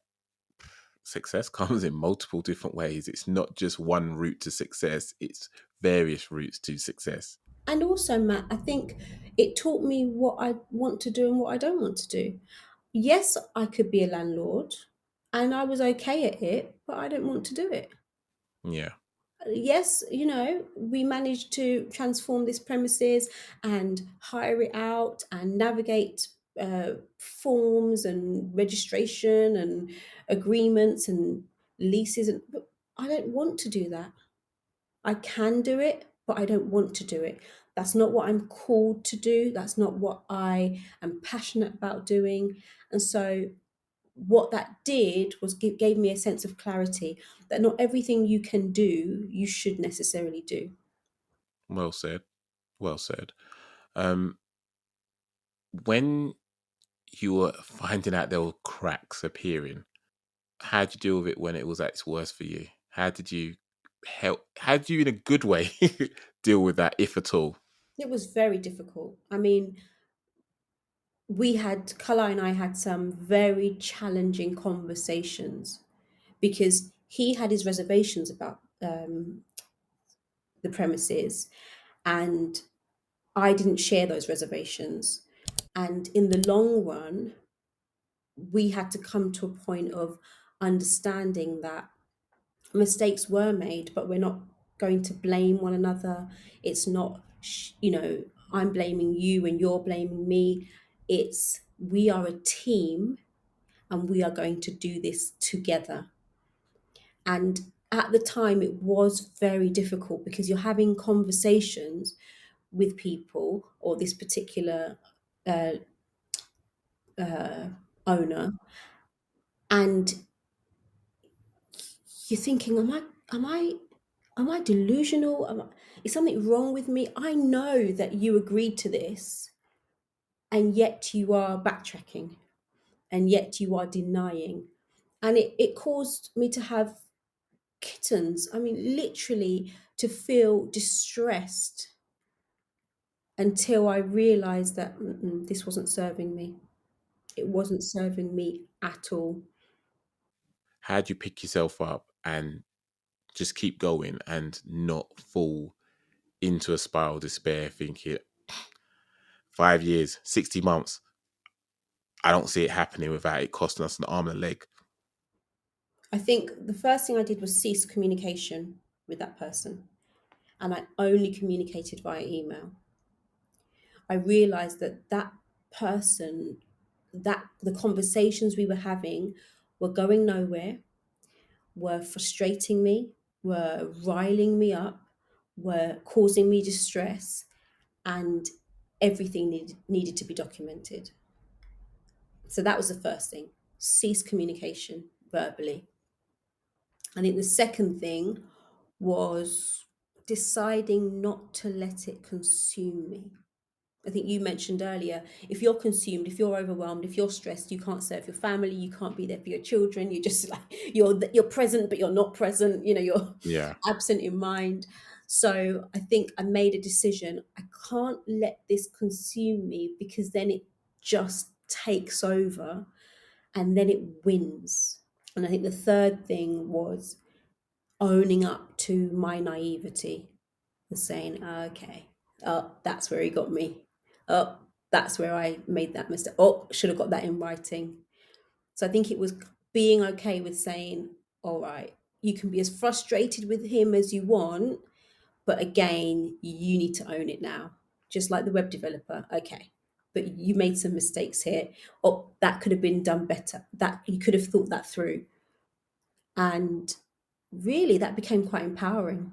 success comes in multiple different ways. It's not just one route to success, it's various routes to success. And also, Matt, I think it taught me what I want to do and what I don't want to do. Yes, I could be a landlord and I was okay at it, but I didn't want to do it. Yeah. Yes, we managed to transform this premises and hire it out and navigate forms and registration and agreements and leases. But I don't want to do that. I can do it, but I don't want to do it. That's not what I'm called to do. That's not what I am passionate about doing. And so what that did was gave me a sense of clarity that not everything you can do, you should necessarily do. Well said. Well said. Um, when you were finding out there were cracks appearing, how did you deal with it when it was at its worst for you? How did you help? How did you, in a good way, deal with that, if at all? It was very difficult. I mean, Kala and I had some very challenging conversations because he had his reservations about the premises, and I didn't share those reservations. And in the long run, we had to come to a point of understanding that mistakes were made, but we're not going to blame one another. It's not, I'm blaming you and you're blaming me. It's we are a team and we are going to do this together. And at the time, it was very difficult because you're having conversations with people or this particular uh, owner, and you're thinking, am I delusional? Is something wrong with me? I know that you agreed to this, and yet you are backtracking, and yet you are denying. And it caused me to have kittens. I mean, literally to feel distressed until I realized that this wasn't serving me. It wasn't serving me at all. How do you pick yourself up and just keep going and not fall into a spiral of despair, thinking 5 years, 60 months, I don't see it happening without it costing us an arm and a leg? I think the first thing I did was cease communication with that person, and I only communicated via email. I realized that that person, that the conversations we were having were going nowhere, were frustrating me, were riling me up, were causing me distress, and everything needed to be documented. So that was the first thing: cease communication verbally. I think the second thing was deciding not to let it consume me. I think you mentioned earlier, if you're consumed, if you're overwhelmed, if you're stressed, you can't serve your family, you can't be there for your children. You're just like you're present, but you're not present. You're Yeah. absent in mind. So I think I made a decision. I can't let this consume me because then it just takes over and then it wins. And I think the third thing was owning up to my naivety and saying, okay, oh, that's where he got me. Oh, that's where I made that mistake. Oh, should have got that in writing. So I think it was being okay with saying, all right, you can be as frustrated with him as you want, but again, you need to own it now. Just like the web developer. Okay, but you made some mistakes here. Oh, that could have been done better. That you could have thought that through. And really that became quite empowering.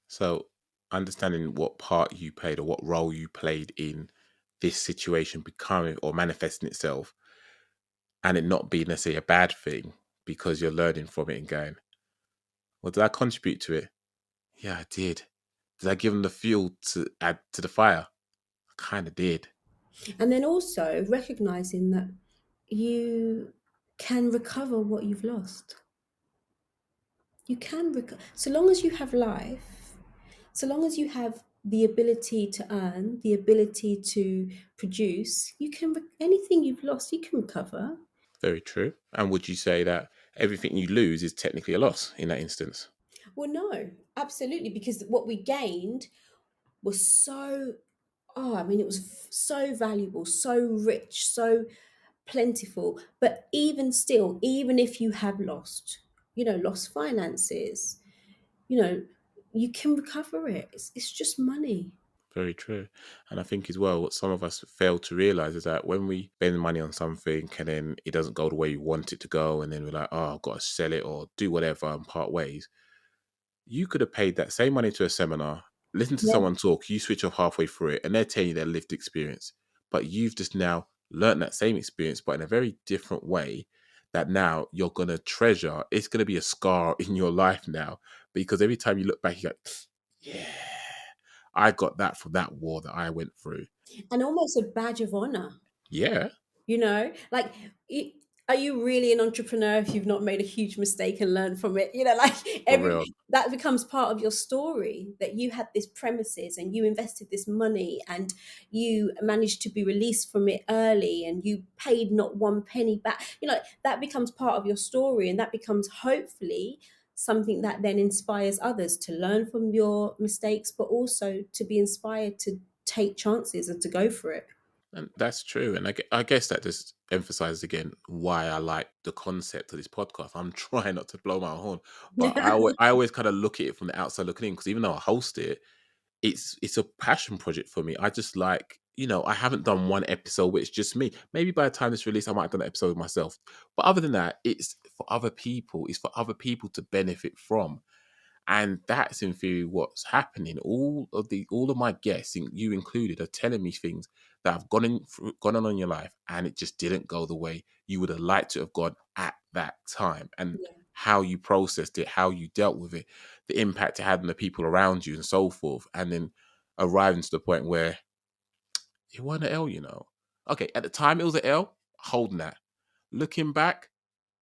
So understanding what part you played or what role you played in this situation becoming or manifesting itself, and it not being necessarily a bad thing, because you're learning from it and going, well, did I contribute to it? Yeah, I did. Did I give them the fuel to add to the fire? I kind of did. And then also recognizing that you can recover what you've lost. You can so long as you have life, so long as you have the ability to earn, the ability to produce, you can anything you've lost, you can recover. Very true. And would you say that everything you lose is technically a loss in that instance? Well, no, absolutely, because what we gained was so, oh, I mean, it was so valuable, so rich, so plentiful. But even still, even if you have lost, lost finances, you know, you can recover it. It's just money. Very true. And I think as well, what some of us fail to realize is that when we spend money on something and then it doesn't go the way we want it to go, and then we're like, oh, I've got to sell it or do whatever and part ways, you could have paid that same money to a seminar, listen to Yeah. someone talk, you switch off halfway through it, and they're telling you their lived experience. But you've just now learned that same experience, but in a very different way that now you're going to treasure. It's going to be a scar in your life now because every time you look back, you go, yeah, I got that from that war that I went through. And almost a badge of honor. Yeah, Like, are you really an entrepreneur if you've not made a huge mistake and learned from it? Like for real. that becomes part of your story, that you had this premises and you invested this money and you managed to be released from it early and you paid not one penny back. That becomes part of your story, and that becomes hopefully something that then inspires others to learn from your mistakes, but also to be inspired to take chances and to go for it. And that's true. And I guess that just emphasizes again why I like the concept of this podcast. I'm trying not to blow my horn, but I always kind of look at it from the outside looking in because even though I host it, it's a passion project for me. I just like, I haven't done one episode where it's just me. Maybe by the time it's released, I might have done an episode myself. But other than that, it's for other people. It's for other people to benefit from. And that's in theory what's happening. All of my guests, you included, are telling me things that have gone on in your life, and it just didn't go the way you would have liked to have gone at that time, and how you processed it, how you dealt with it, the impact it had on the people around you, and so forth, and then arriving to the point where it wasn't an L. Okay, at the time it was an L, holding that. Looking back,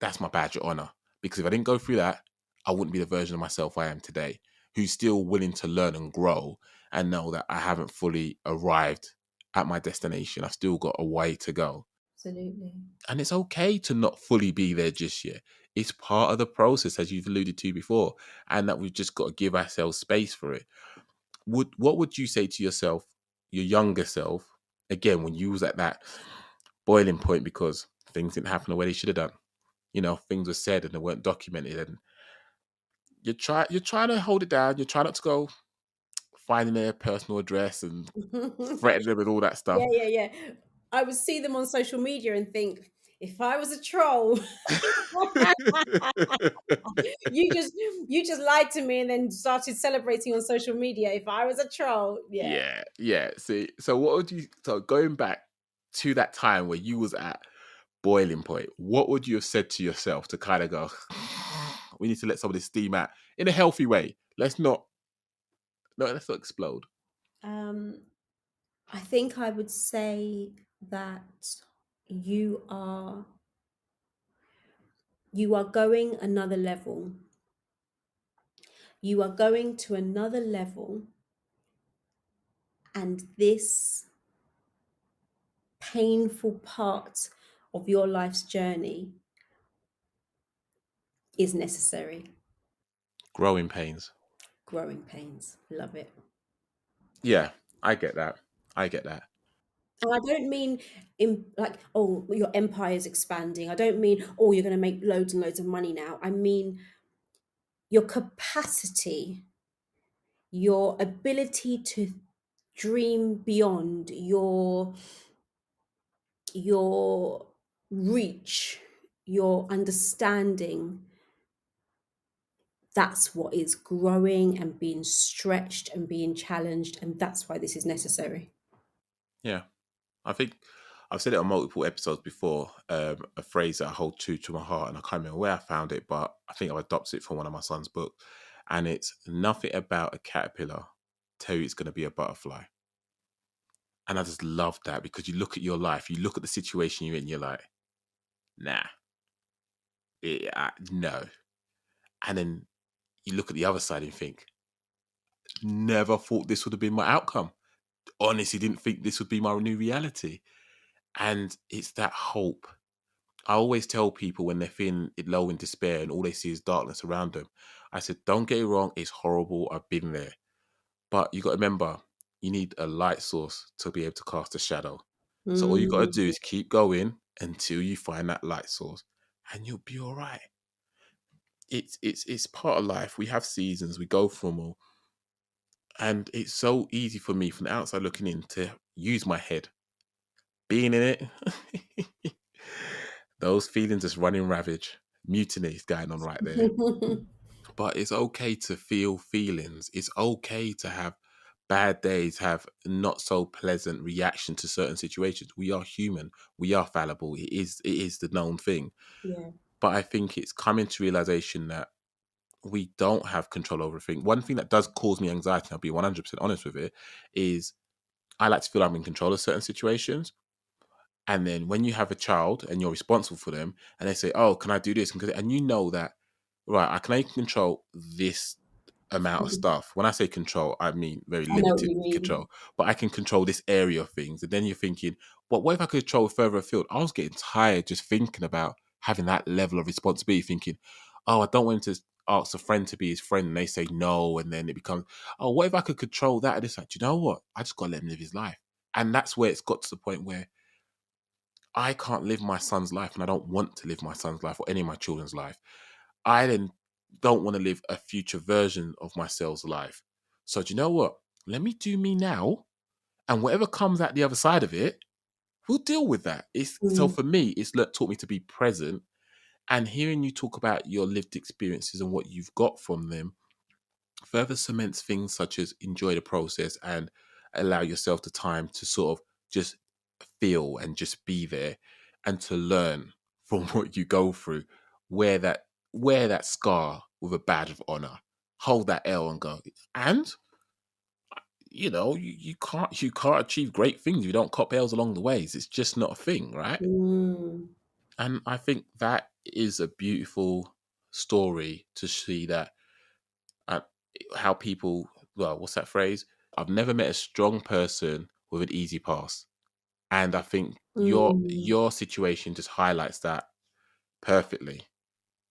that's my badge of honor. Because if I didn't go through that, I wouldn't be the version of myself I am today, who's still willing to learn and grow and know that I haven't fully arrived at my destination. I've still got a way to go. Absolutely. And it's okay to not fully be there just yet. It's part of the process, as you've alluded to before, and that we've just got to give ourselves space for it. What would you say to yourself, your younger self, again, when you was at that boiling point because things didn't happen the way they should have done? Things were said and they weren't documented, and you're trying to hold it down. You're trying not to go finding their personal address and threatening them with all that stuff. Yeah. I would see them on social media and think, if I was a troll, you just lied to me and then started celebrating on social media. If I was a troll, yeah. Yeah. See, so what would you? So going back to that time where you was at boiling point, what would you have said to yourself to kind of go? We need to let some of this steam out in a healthy way. Let's not. No, let's not explode. Um, I think I would say that you are you are going another level. You are going to another level, and this painful part of your life's journey is necessary. Growing pains. Growing pains. Love it. Yeah, I get that. I get that. And I don't mean in like, oh, your empire is expanding. I don't mean, oh, you're going to make loads and loads of money now. I mean your capacity, your ability to dream beyond your reach, your understanding. That's what is growing and being stretched and being challenged, and that's why this is necessary. Yeah, I think I've said it on multiple episodes before, a phrase that I hold true to my heart, and I can't remember where I found it, but I think I've adopted it from one of my son's books. And it's nothing about a caterpillar tell you it's going to be a butterfly. And I just love that, because you look at your life, you look at the situation you're in, you're like, nah, no. And then you look at the other side and think, never thought this would have been my outcome. Honestly, didn't think this would be my new reality. And it's that hope. I always tell people when they're feeling low in despair and all they see is darkness around them, I said, don't get it wrong, it's horrible. I've been there. But you got to remember, you need a light source to be able to cast a shadow. So all you got to Mm, do is keep going until you find that light source, and you'll be all right. It's part of life. We have seasons, we go through them all. And it's so easy for me from the outside looking in to use my head. Being in it, those feelings just running ravage. Mutiny is going on right there. But it's okay to feel feelings. It's okay to have bad days, have not so pleasant reaction to certain situations. We are human. We are fallible. It is the known thing. yeah. But I think it's coming to realization that we don't have control over everything. One thing that does cause me anxiety, and I'll be 100% honest with it, is I like to feel I'm in control of certain situations. And then when you have a child and you're responsible for them, and they say, "Oh, can I do this?" And you know that, right? I can only control this amount of stuff. When I say control, I mean very I know what limited you mean. control. But I can control this area of things. And then you're thinking, "Well, what if I could control further afield?" I was getting tired just thinking about having that level of responsibility. Thinking, "Oh, I don't want him to ask a friend to be his friend," and they say no, and then it becomes, "Oh, what if I could control that?" And it's like, do you know what? I just got to let him live his life. And that's where it's got to the point where I can't live my son's life, and I don't want to live my son's life or any of my children's life. I then don't want to live a future version of myself's life. So do you know what? Let me do me now, and whatever comes out the other side of it, we'll deal with that. It's so Mm, for me, taught me to be present, and hearing you talk about your lived experiences and what you've got from them further cements things such as enjoy the process and allow yourself the time to sort of just feel and just be there, and to learn from what you go through. Wear that scar with a badge of honor. Hold that L and go. And you can't achieve great things if you don't cop L's along the ways. It's just not a thing, right? mm, And I think that is a beautiful story to see that, uh, how people, well, what's that phrase? I've never met a strong person with an easy pass. And I think your mm. your situation just highlights that perfectly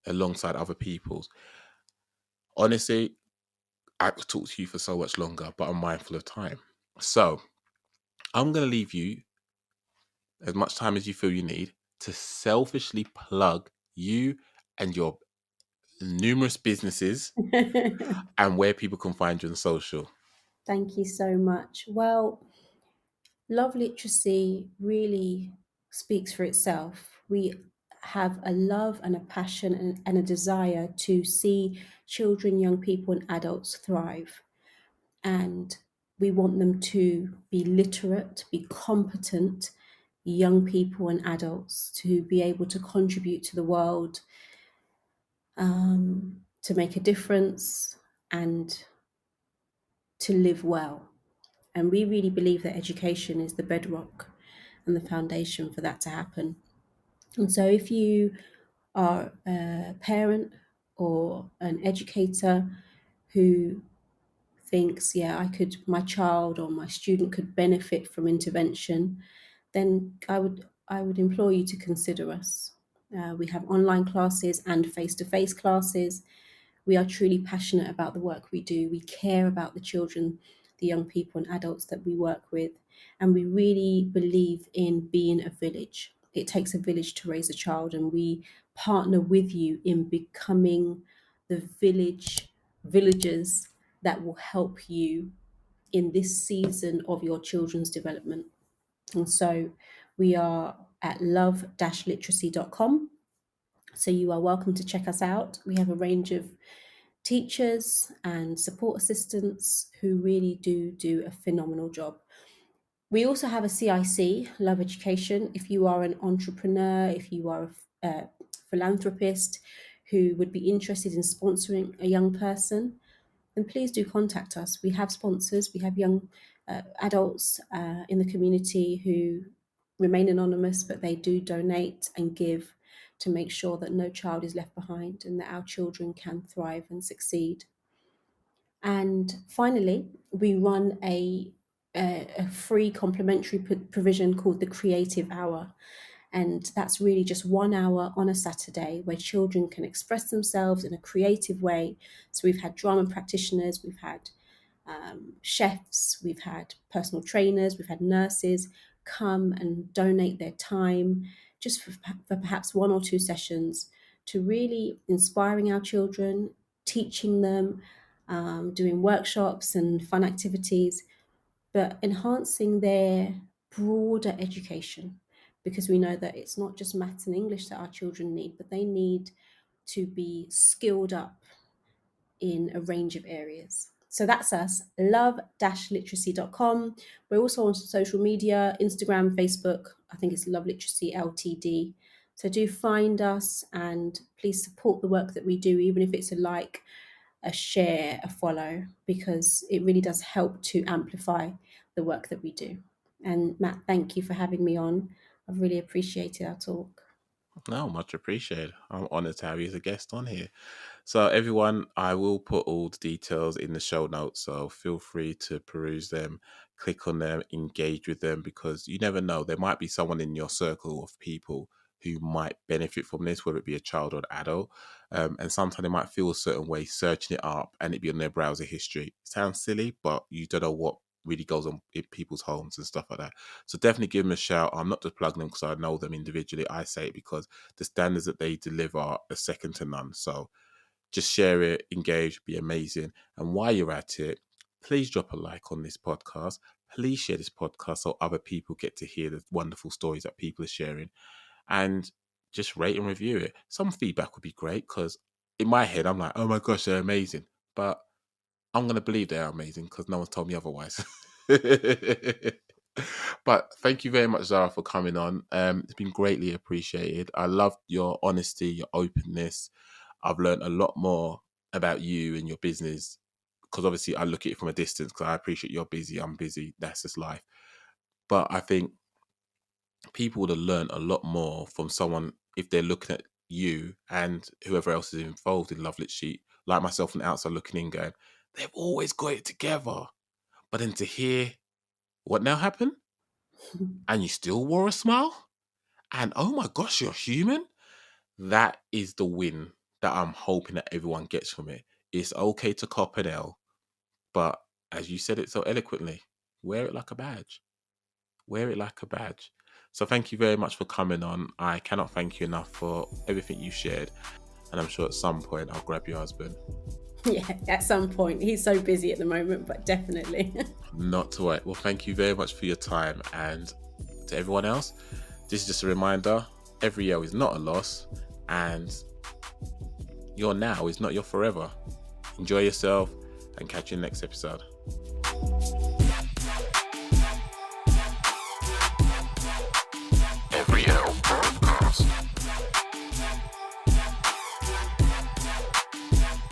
alongside other people's. Honestly, I could talk to you for so much longer, but I'm mindful of time. So I'm going to leave you as much time as you feel you need to selfishly plug you and your numerous businesses and where people can find you on social. Thank you so much. Well, love literacy really speaks for itself. We have a love and a passion and a desire to see children, young people, and adults thrive. And we want them to be literate, be competent young people and adults, to be able to contribute to the world, to make a difference, and to live well. And we really believe that education is the bedrock and the foundation for that to happen. And so, if you are a parent or an educator who thinks, yeah, my child or my student could benefit from intervention, then I would implore you to consider us. We have online classes and face-to-face classes. We are truly passionate about the work we do. We care about the children, the young people, and adults that we work with. And we really believe in being a village. It takes a village to raise a child, and we partner with you in becoming the villagers that will help you in this season of your children's development. And so we are at love-literacy.com. So you are welcome to check us out. We have a range of teachers and support assistants who really do a phenomenal job. We also have a CIC, Love Education. If you are an entrepreneur, if you are a philanthropist who would be interested in sponsoring a young person, then please do contact us. We have sponsors, we have young adults in the community who remain anonymous, but they do donate and give to make sure that no child is left behind and that our children can thrive and succeed. And finally, we run a free complimentary provision called the Creative Hour. And that's really just 1 hour on a Saturday where children can express themselves in a creative way. So we've had drama practitioners, we've had chefs, we've had personal trainers, we've had nurses come and donate their time just for perhaps 1 or 2 sessions to really inspiring our children, teaching them, doing workshops and fun activities, but enhancing their broader education, because we know that it's not just maths and English that our children need, but they need to be skilled up in a range of areas. So that's us, love-literacy.com. We're also on social media, Instagram, Facebook. I think it's Love Literacy Ltd. So do find us and please support the work that we do, even if it's a like, a share, a follow, because it really does help to amplify the work that we do. And Matt, thank you for having me on. I've really appreciated our talk. No, much appreciated. I'm honored to have you as a guest on here. So, everyone, I will put all the details in the show notes. So, feel free to peruse them, click on them, engage with them, because you never know. There might be someone in your circle of people who might benefit from this, whether it be a child or an adult. And sometimes they might feel a certain way searching it up and it be on their browser history. It sounds silly, but you don't know what really goes on in people's homes and stuff like that. So definitely give them a shout. I'm not just plugging them because I know them individually. I say it because the standards that they deliver are second to none. So just share it, engage, be amazing. And while you're at it, please drop a like on this podcast. Please share this podcast so other people get to hear the wonderful stories that people are sharing. And just rate and review it. Some feedback would be great because in my head, I'm like, oh my gosh, they're amazing. But I'm going to believe they are amazing because no one's told me otherwise. But thank you very much, Zara, for coming on. It's been greatly appreciated. I loved your honesty, your openness. I've learned a lot more about you and your business because obviously I look at it from a distance because I appreciate you're busy, I'm busy. That's just life. But I think people would have learned a lot more from someone if they're looking at you and whoever else is involved in Love Literacy, like myself on the outside looking in going, they've always got it together. But then to hear what now happened and you still wore a smile and oh my gosh, you're human. That is the win that I'm hoping that everyone gets from it. It's okay to cop an L, but as you said it so eloquently, wear it like a badge. Wear it like a badge. So thank you very much for coming on. I cannot thank you enough for everything you shared. And I'm sure at some point I'll grab your husband. Yeah, at some point. He's so busy at the moment, but definitely. Not to wait. Well, thank you very much for your time. And to everyone else, this is just a reminder, every year is not a loss. And your now is not your forever. Enjoy yourself and catch you in the next episode. Every L podcast.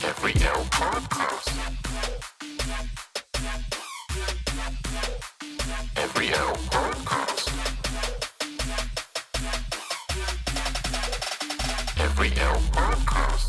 Every L podcast. Every L podcast. Every L podcast.